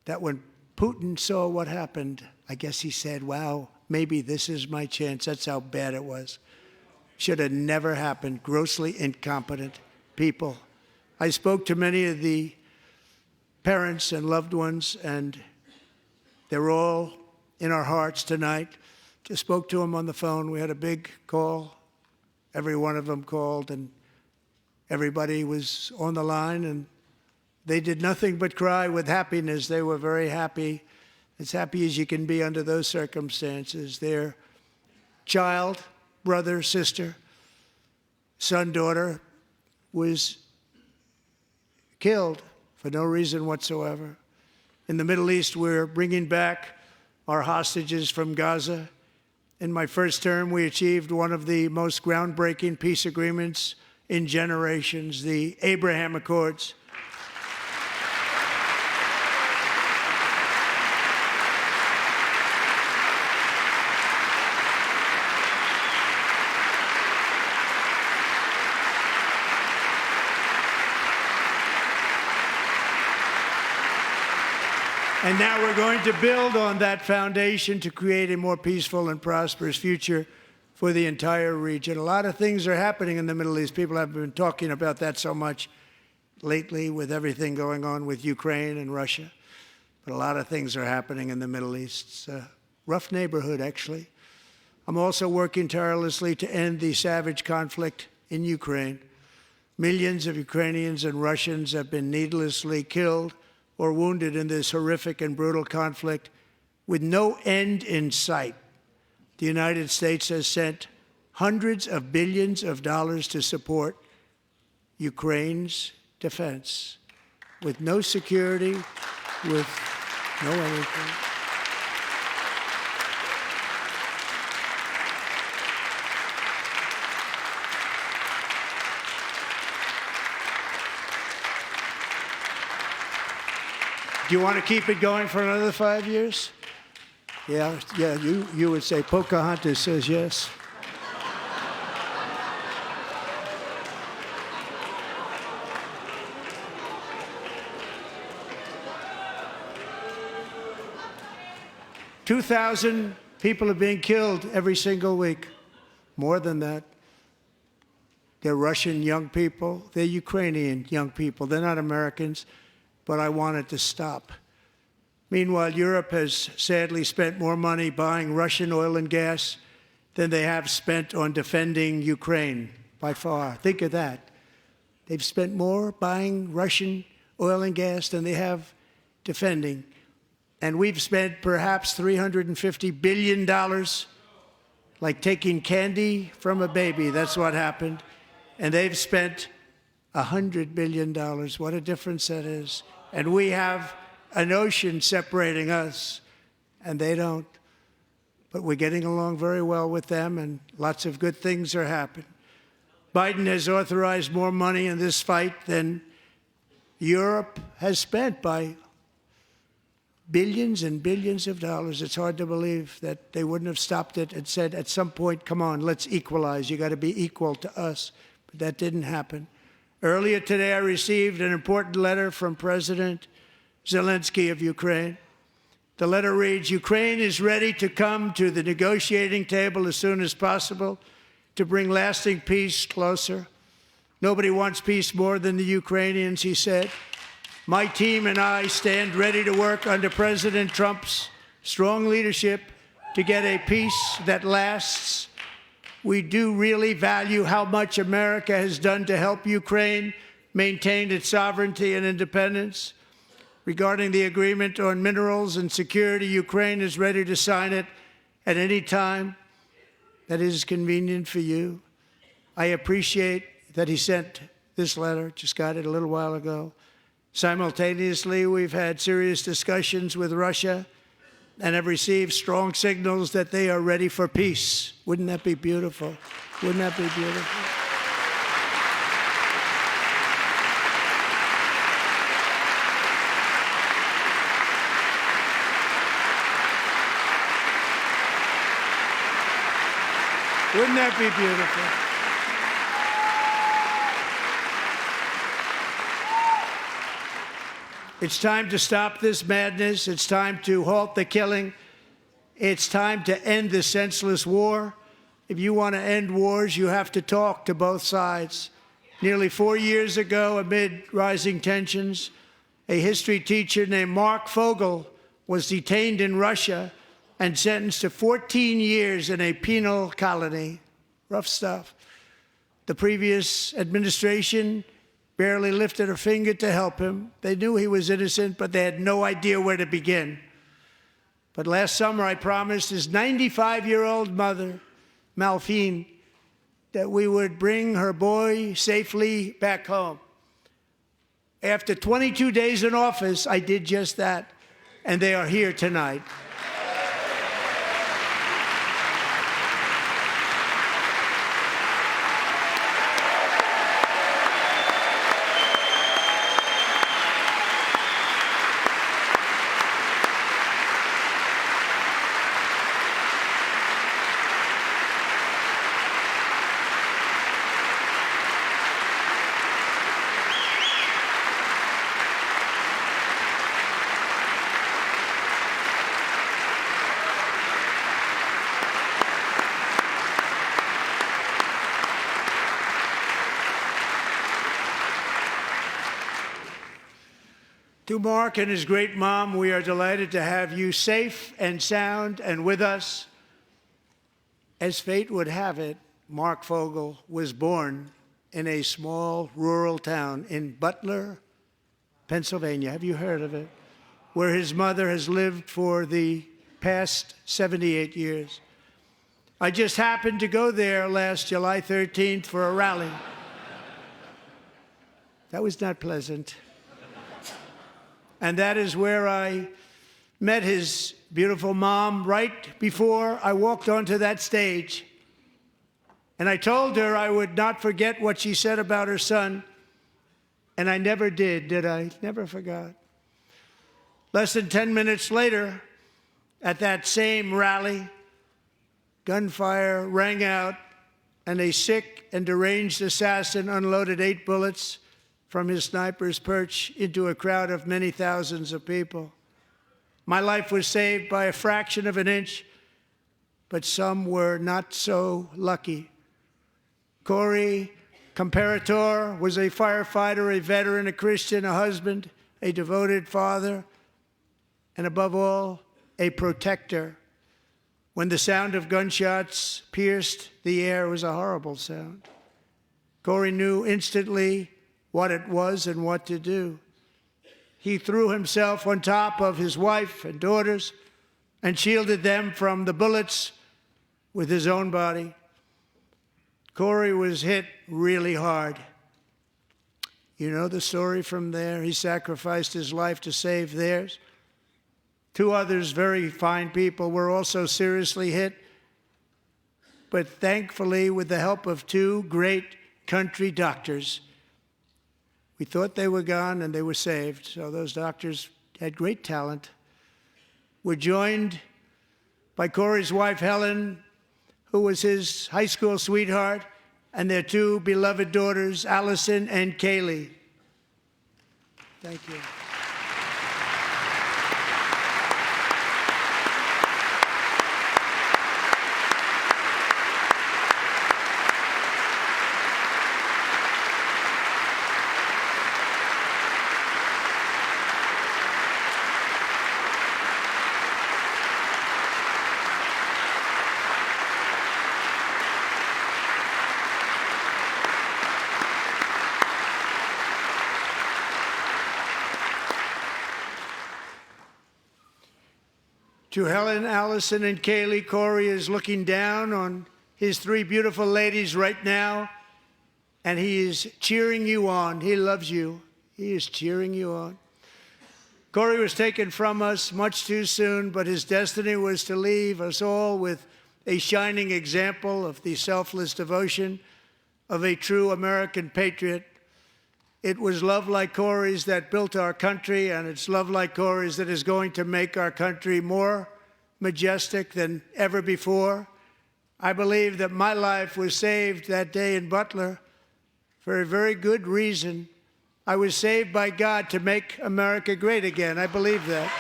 That when Putin saw what happened, I guess he said, wow, maybe this is my chance. That's how bad it was. Should have never happened. Grossly incompetent people. I spoke to many of the parents and loved ones, and they're all in our hearts tonight. Just spoke to them on the phone. We had a big call every one of them called, and everybody was on the line, and they did nothing but cry with happiness. They were very happy, as happy as you can be under those circumstances. Their child, brother, sister, son, daughter was killed for no reason whatsoever. In the Middle East, we're bringing back our hostages from Gaza. In my first term, we achieved one of the most groundbreaking peace agreements in generations, the Abraham Accords. And now we're going to build on that foundation to create a more peaceful and prosperous future for the entire region. A lot of things are happening in the Middle East. People have been talking about that so much lately with everything going on with Ukraine and Russia. But a lot of things are happening in the Middle East. It's a rough neighborhood, actually. I'm also working tirelessly to end the savage conflict in Ukraine. Millions of Ukrainians and Russians have been needlessly killed or wounded in this horrific and brutal conflict with no end in sight. The United States has sent hundreds of billions of dollars to support Ukraine's defense with no security, with no anything. Do you want to keep it going for another 5 years? Yeah, you would say Pocahontas says yes. $2,000 people are being killed every single week. More than that. They're Russian young people. They're Ukrainian young people. They're not Americans. But I want it to stop. Meanwhile, Europe has sadly spent more money buying Russian oil and gas than they have spent on defending Ukraine, by far. Think of that. They've spent more buying Russian oil and gas than they have defending. And we've spent perhaps $350 billion, like taking candy from a baby. That's what happened. And they've spent $100 billion. What a difference that is. And we have an ocean separating us, and they don't. But we're getting along very well with them, and lots of good things are happening. Biden has authorized more money in this fight than Europe has spent, by billions and billions of dollars. It's hard to believe that they wouldn't have stopped it and said at some point, come on, let's equalize. You got to be equal to us. But that didn't happen. Earlier today, I received an important letter from President Zelensky of Ukraine. The letter reads, Ukraine is ready to come to the negotiating table as soon as possible to bring lasting peace closer. Nobody wants peace more than the Ukrainians, he said. My team and I stand ready to work under President Trump's strong leadership to get a peace that lasts. We do really value how much America has done to help Ukraine maintain its sovereignty and independence. Regarding the agreement on minerals and security, Ukraine is ready to sign it at any time that is convenient for you. I appreciate that he sent this letter, just got it a little while ago. Simultaneously, we've had serious discussions with Russia and have received strong signals that they are ready for peace. Wouldn't that be beautiful? Wouldn't that be beautiful? Wouldn't that be beautiful? It's time to stop this madness. It's time to halt the killing. It's time to end this senseless war. If you want to end wars, you have to talk to both sides. Nearly 4 years ago, amid rising tensions, a history teacher named Mark Fogel was detained in Russia and sentenced to 14 years in a penal colony. Rough stuff. The previous administration barely lifted a finger to help him. They knew he was innocent, but they had no idea where to begin. But last summer, I promised his 95-year-old mother, Malphine, that we would bring her boy safely back home. After 22 days in office, I did just that, and they are here tonight. To Mark and his great mom, we are delighted to have you safe and sound and with us. As fate would have it, Mark Fogel was born in a small rural town in Butler, Pennsylvania. Have you heard of it? Where his mother has lived for the past 78 years. I just happened to go there last July 13th for a rally. That was not pleasant. And that is where I met his beautiful mom right before I walked onto that stage. And I told her I would not forget what she said about her son. And I never did I? Never forgot. Less than 10 minutes later, at that same rally, gunfire rang out, and a sick and deranged assassin unloaded 8 bullets from his sniper's perch into a crowd of many thousands of people. My life was saved by a fraction of an inch, but some were not so lucky. Corey Comparator was a firefighter, a veteran, a Christian, a husband, a devoted father, and above all, a protector. When the sound of gunshots pierced the air, it was a horrible sound. Corey knew instantly what it was and what to do. He threw himself on top of his wife and daughters and shielded them from the bullets with his own body. Corey was hit really hard. You know the story from there. He sacrificed his life to save theirs. 2 others, very fine people, were also seriously hit. But thankfully, with the help of 2 great country doctors, we thought they were gone and they were saved. So those doctors had great talent. We're joined by Corey's wife, Helen, who was his high school sweetheart, and their 2 beloved daughters, Allison and Kaylee. Thank you. To Helen, Allison, and Kaylee, Corey is looking down on his 3 beautiful ladies right now, and he is cheering you on. He loves you. He is cheering you on. Corey was taken from us much too soon, but his destiny was to leave us all with a shining example of the selfless devotion of a true American patriot. It was love like Corey's that built our country, and it's love like Corey's that is going to make our country more majestic than ever before. I believe that my life was saved that day in Butler for a very good reason. I was saved by God to make America great again. I believe that.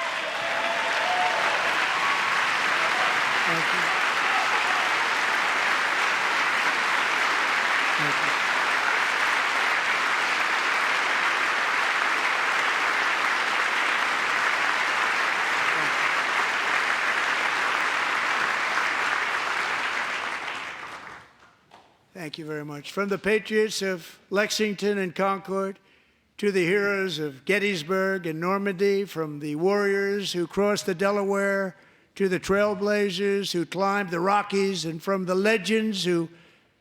Thank you. Thank you. Thank Thank you very much. From the patriots of Lexington and Concord to the heroes of Gettysburg and Normandy, from the warriors who crossed the Delaware to the trailblazers who climbed the Rockies, and from the legends who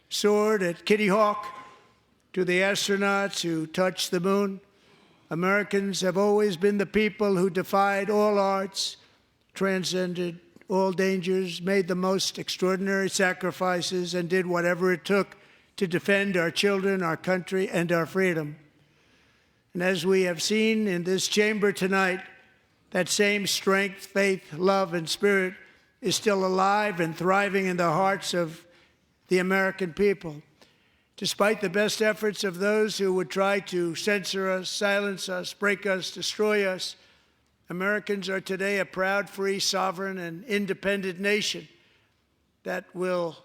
soared at Kitty Hawk to the astronauts who touched the moon, Americans have always been the people who defied all odds, transcended all dangers, made the most extraordinary sacrifices, and did whatever it took to defend our children, our country, and our freedom. And as we have seen in this chamber tonight, that same strength, faith, love, and spirit is still alive and thriving in the hearts of the American people. Despite the best efforts of those who would try to censor us, silence us, break us, destroy us, Americans are today a proud, free, sovereign, and independent nation that will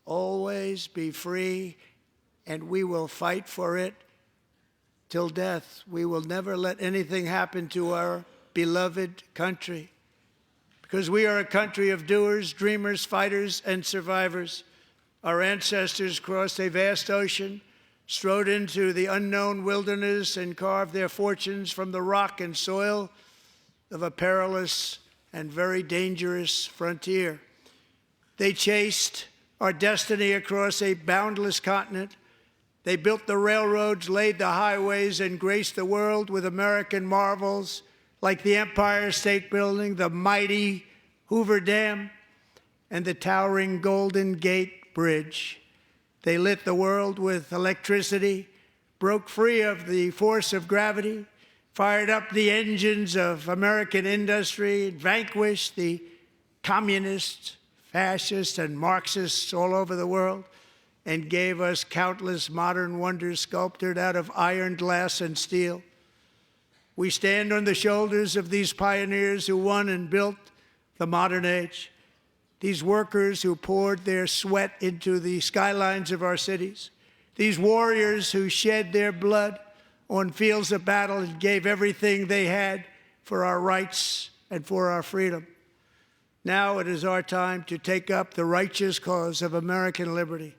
always be free, and we will fight for it till death. We will never let anything happen to our beloved country, because we are a country of doers, dreamers, fighters, and survivors. Our ancestors crossed a vast ocean, strode into the unknown wilderness, and carved their fortunes from the rock and soil of a perilous and very dangerous frontier. They chased our destiny across a boundless continent. They built the railroads, laid the highways, and graced the world with American marvels like the Empire State Building, the mighty Hoover Dam, and the towering Golden Gate Bridge. They lit the world with electricity, broke free of the force of gravity, fired up the engines of American industry, vanquished the communists, fascists, and Marxists all over the world, and gave us countless modern wonders sculptured out of iron, glass, and steel. We stand on the shoulders of these pioneers who won and built the modern age, these workers who poured their sweat into the skylines of our cities, these warriors who shed their blood on fields of battle and gave everything they had for our rights and for our freedom. Now it is our time to take up the righteous cause of American liberty.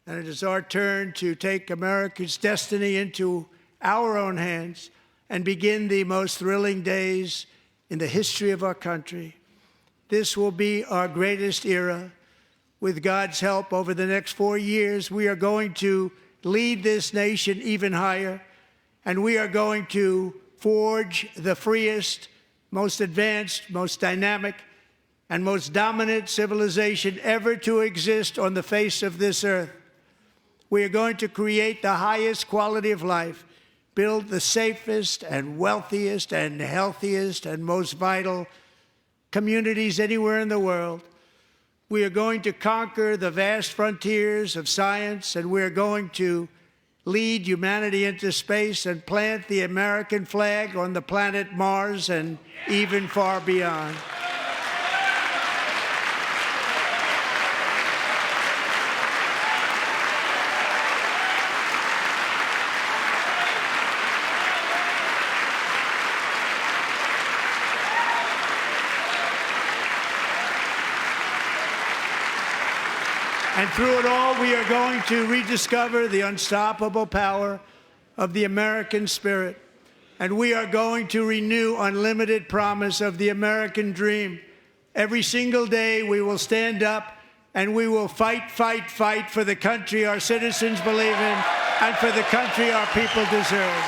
And it is our turn to take America's destiny into our own hands and begin the most thrilling days in the history of our country. This will be our greatest era. With God's help, over the next 4 years, we are going to lead this nation even higher, and we are going to forge the freest, most advanced, most dynamic, and most dominant civilization ever to exist on the face of this earth. We are going to create the highest quality of life, build the safest and wealthiest and healthiest and most vital communities anywhere in the world. We are going to conquer the vast frontiers of science, and we are going to lead humanity into space and plant the American flag on the planet Mars and even far beyond. And through it all, we are going to rediscover the unstoppable power of the American spirit. And we are going to renew unlimited promise of the American dream. Every single day, we will stand up and we will fight, fight, fight for the country our citizens believe in and for the country our people deserve.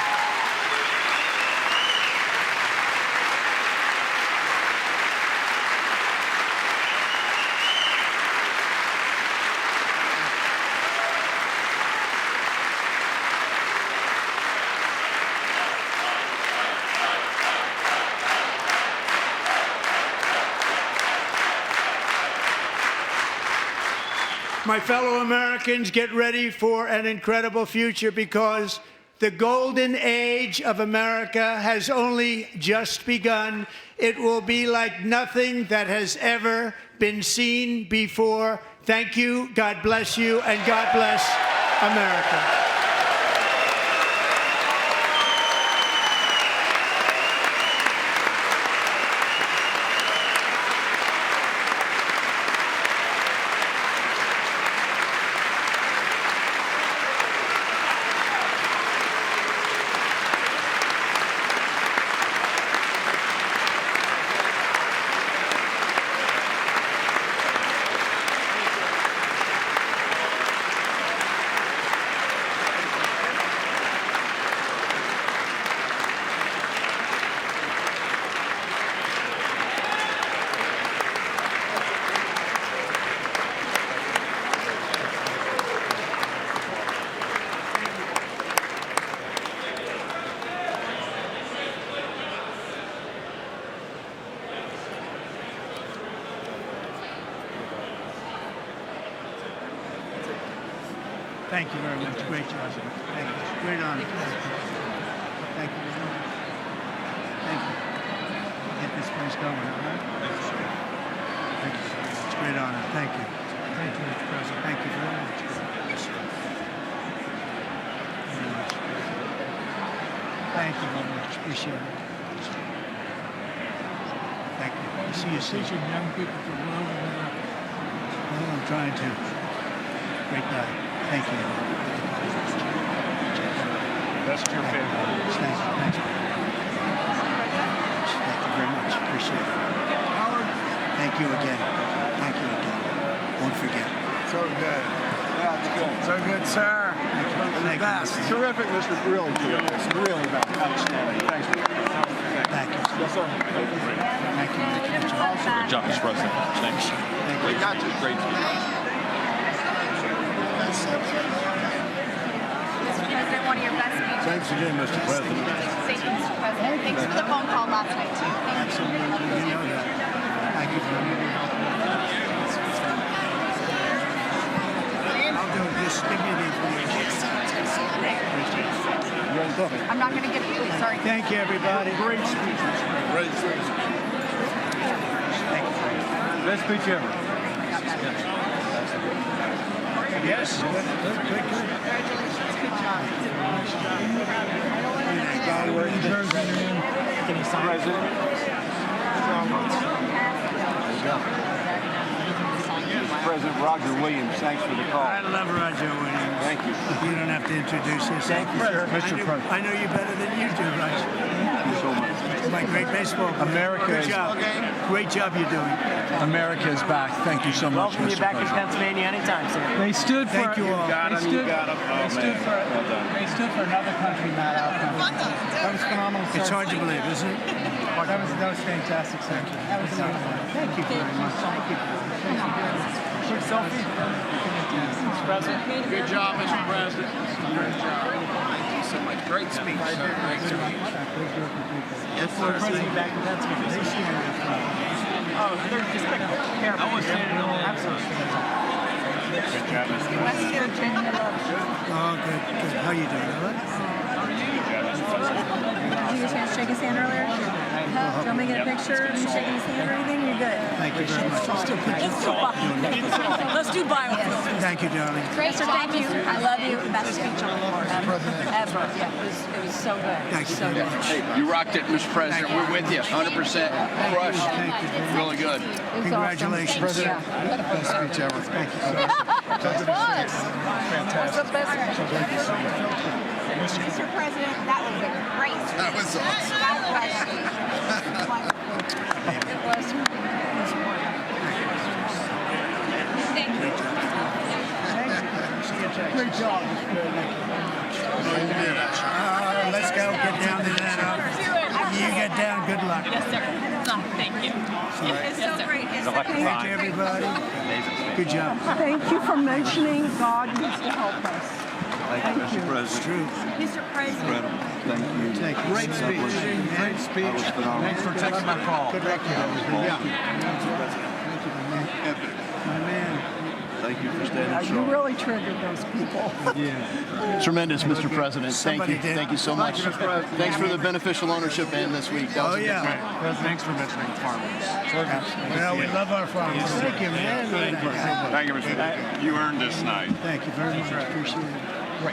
My fellow Americans, get ready for an incredible future, because the golden age of America has only just begun. It will be like nothing that has ever been seen before. Thank you, God bless you, and God bless America. Thank you very much. Great job. Thank you. Great honor. Thank you. Thank you. Get this place going, all right? Thank you. It's a great honor. Thank you. Thank you, Mr. President. Thank you very much. Thank you very much. Appreciate it. Thank you. I see you soon. Teaching young people to love America. Well, I'm trying to. Great guy. Thank you. That's your favorite. Thanks. Thank you very much. Appreciate it. Howard. Thank you again. Thank you again. Won't forget. So good. Yeah, it's good. So good, sir. Thank you. Terrific, Mr. Really terrific. Really outstanding. Thanks. Thank you. Yes, sir. Thank you. Good job, Mr. President. Thanks. Thank you. We got you. Great. Mr. President, one of your best speeches. Thanks again, Mr. President. Thank you, Mr. President. Thanks for the phone call last night, too. Thank you. Absolutely. You know that. Thank you very much. I'll do it. Just give me the information. I'm not going to give it to you. Sorry. Thank you, everybody. Great speech. Great speech. Thank you. Best speech ever. Yes. Good. Congratulations. Good job. God work. Can you sign President? President Roger Williams, thanks for the call. I love Roger Williams. Thank you. You don't have to introduce yourself. Thank you, sir. Mr. President. I know you better than you do, Roger. Thank you so much. My great baseball player. America Good is- job. Great job you're doing. America is back. Thank you so much, Welcome you Mr. back in President. Pennsylvania anytime, sir. They stood for. Thank you all. Got him, you got him. Oh, man. They stood for another country, not our country. That was phenomenal. It's sir. hard to believe, isn't it? That was fantastic, sir. That was beautiful. Thank you very much. Thank you. Quick selfie. Mr. President. Good job, Mr. President. Great job. Thank you so much. Great speech, sir. Great speech. Yes, sir. President back in Pennsylvania. Oh, they're just careful. I was standing on that. Absolutely. Good job, Mr. President. Oh, good. How you doing? All right? Did you get a chance to shake his hand earlier? Do you want me to get a picture of you shaking his hand or anything? You're good. Thank you very much. Let's do biofilm. Thank you, darling. Great, sir. Thank you. I love you. Best speech on the floor ever. Yeah, it was so good. Thank you So very good. much. Hey, you rocked it, Mr. President. We're with you. 100% crushed. Thank you. Really good. It was Congratulations. awesome. Thank you. Best speech ever. Thank you so much. It was. What's the best Mr. President, that was a great speech. That was awesome. God bless you. It was wonderful. Thank you. Great job. Let's go. Get down to that. You get down. Good luck. Yes, sir. Thank you. It's so great. Thank you, everybody. Good job. Thank you for mentioning God needs to help us. Thank you, Mr. President. It's true. Mr. President. Thank you. Thank you. Great speech. Great speech. Thanks for taking my call. Good luck. Yeah. My man. Thank you for standing You strong. really triggered those people. Tremendous, Mr. President. Thank Somebody you. did. Thank you so much. Thanks for the beneficial ownership and this week. That was Oh, a good yeah. time. Thanks for mentioning farmers. Well, we love our farmers. Thank you, man. Thank you, Mr. President. You earned this night. Thank you very much. Appreciate it.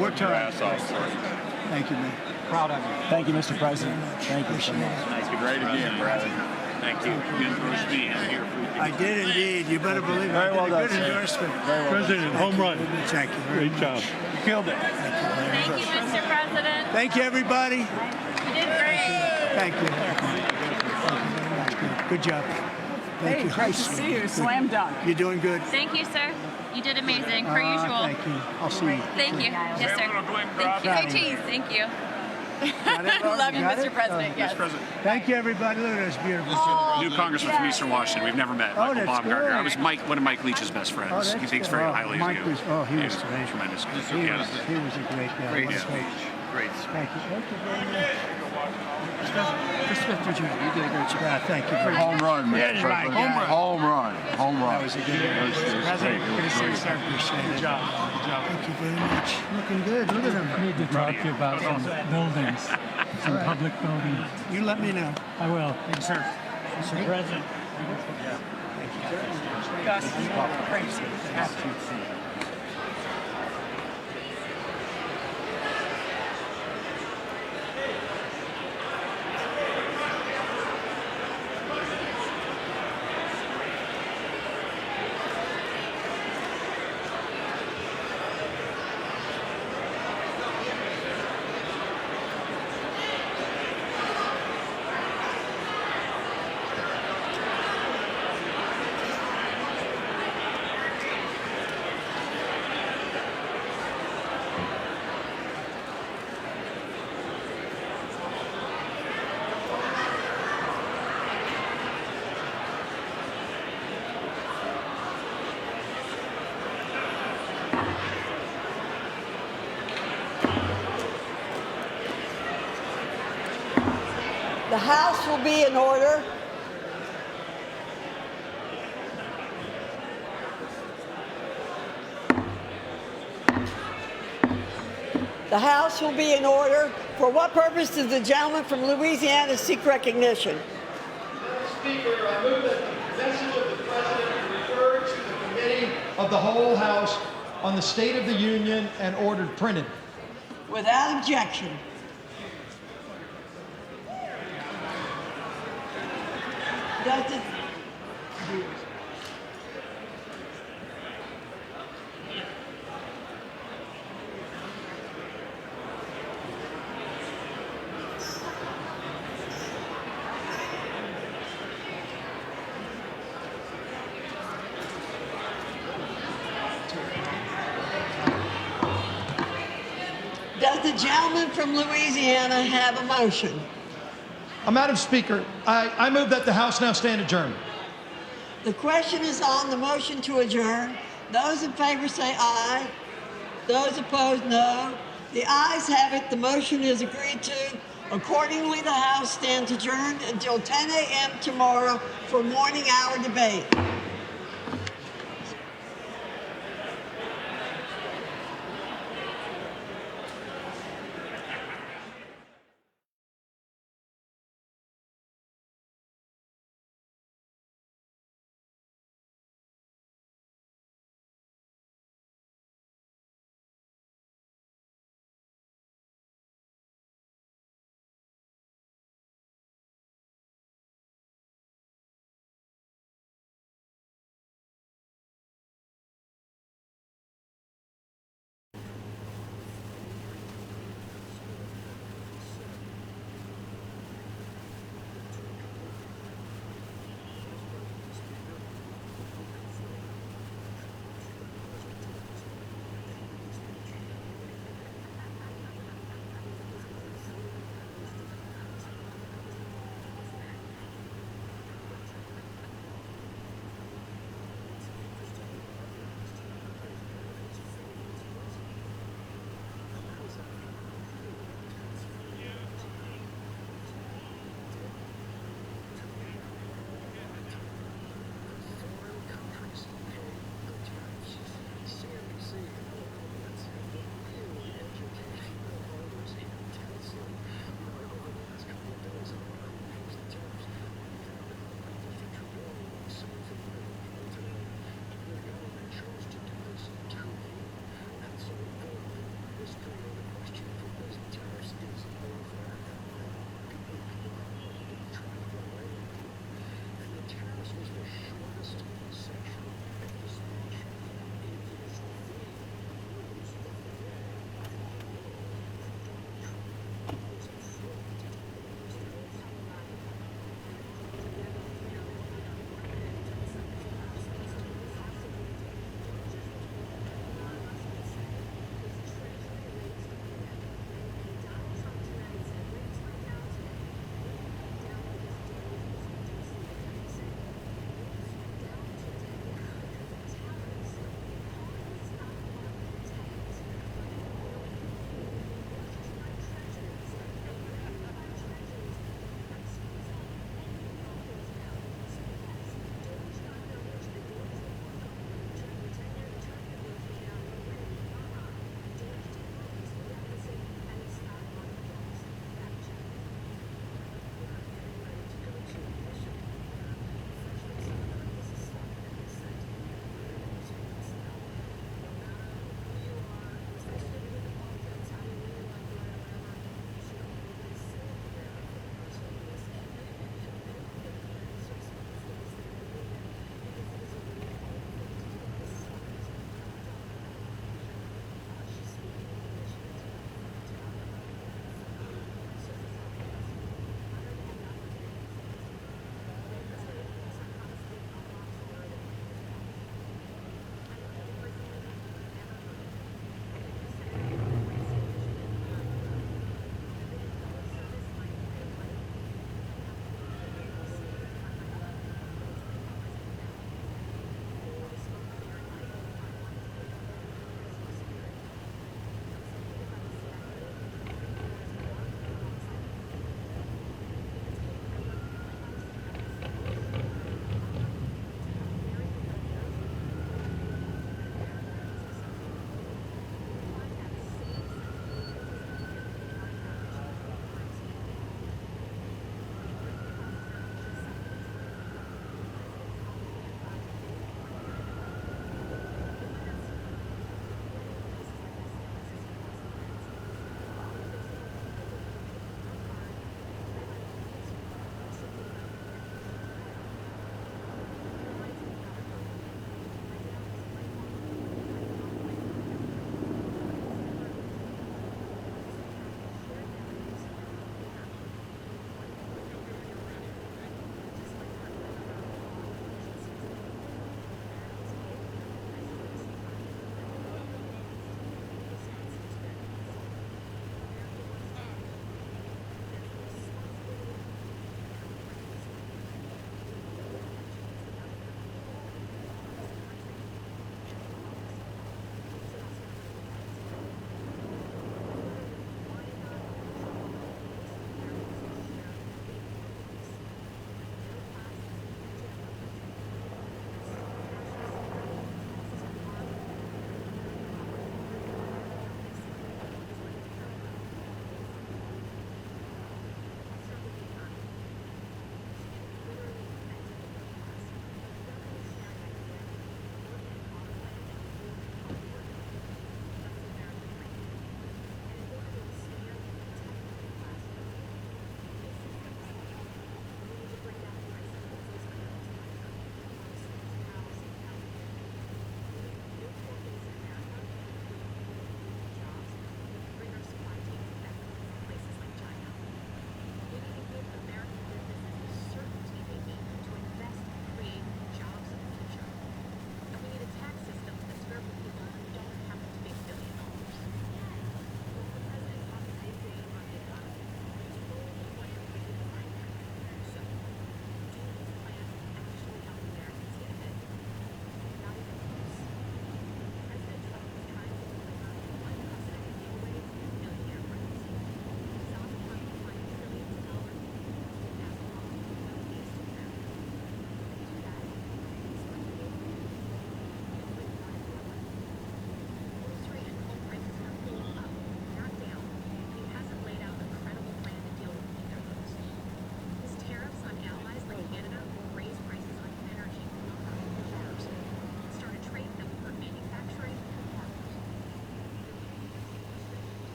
Worked hard. Thank you, man. Proud of you. Thank you, Mr. President. Thank you so much. Thank you. Great again, brother. Thank you. Good for being here. I did indeed. You better believe it. Very well I did a done, good sir. endorsement. President, home run. Thank you very much. job. You killed it. Thank you, Mr. President. Thank you, everybody. You did great. Thank you. Good job. Thank you. Great to see you. Slam dunk. You're doing good. Thank you, sir. You did amazing, per usual. Thank you. I'll see you. Thank you. Yes, sir. Thank you. Hey, cheese. Thank you. Love you, Got Mr. it? President. Yes. Thank you, everybody. Look at this beautiful New congressman from Eastern Washington. We've never met. Oh, Michael that's Baumgartner. good. I was one of Mike Leach's best friends. that's He thinks good. very Oh, highly Mike of you. was- oh, he was tremendous. He Yeah. was a great guy. Great. What a great- Great. Thank you. Thank you very much. Mr. Jr., you did a great job. Yeah, thank you very much. Home run, Mr. Yeah, President. home run. Home run. Home run. That was a good one. President, good to see you, sir. Appreciate it. Good job. Good job. Thank you very much. Looking good. Look at him. I need to talk to you about some buildings, some public buildings. You let me know. I will. Thank you, sir. Mr. President. Thank you. Gus, crazy. The House will be in order. The House will be in order. For what purpose does the gentleman from Louisiana seek recognition? Speaker, I move that the message of the President be referred to the Committee of the Whole House on the State of the Union and ordered printed. Without objection. Does it, does the gentleman from Louisiana have a motion? Madam Speaker, I move that the House now stand adjourned. The question is on the motion to adjourn. Those in favor say aye. Those opposed, no. The ayes have it. The motion is agreed to. Accordingly, the House stands adjourned until 10 a.m. tomorrow for morning hour debate.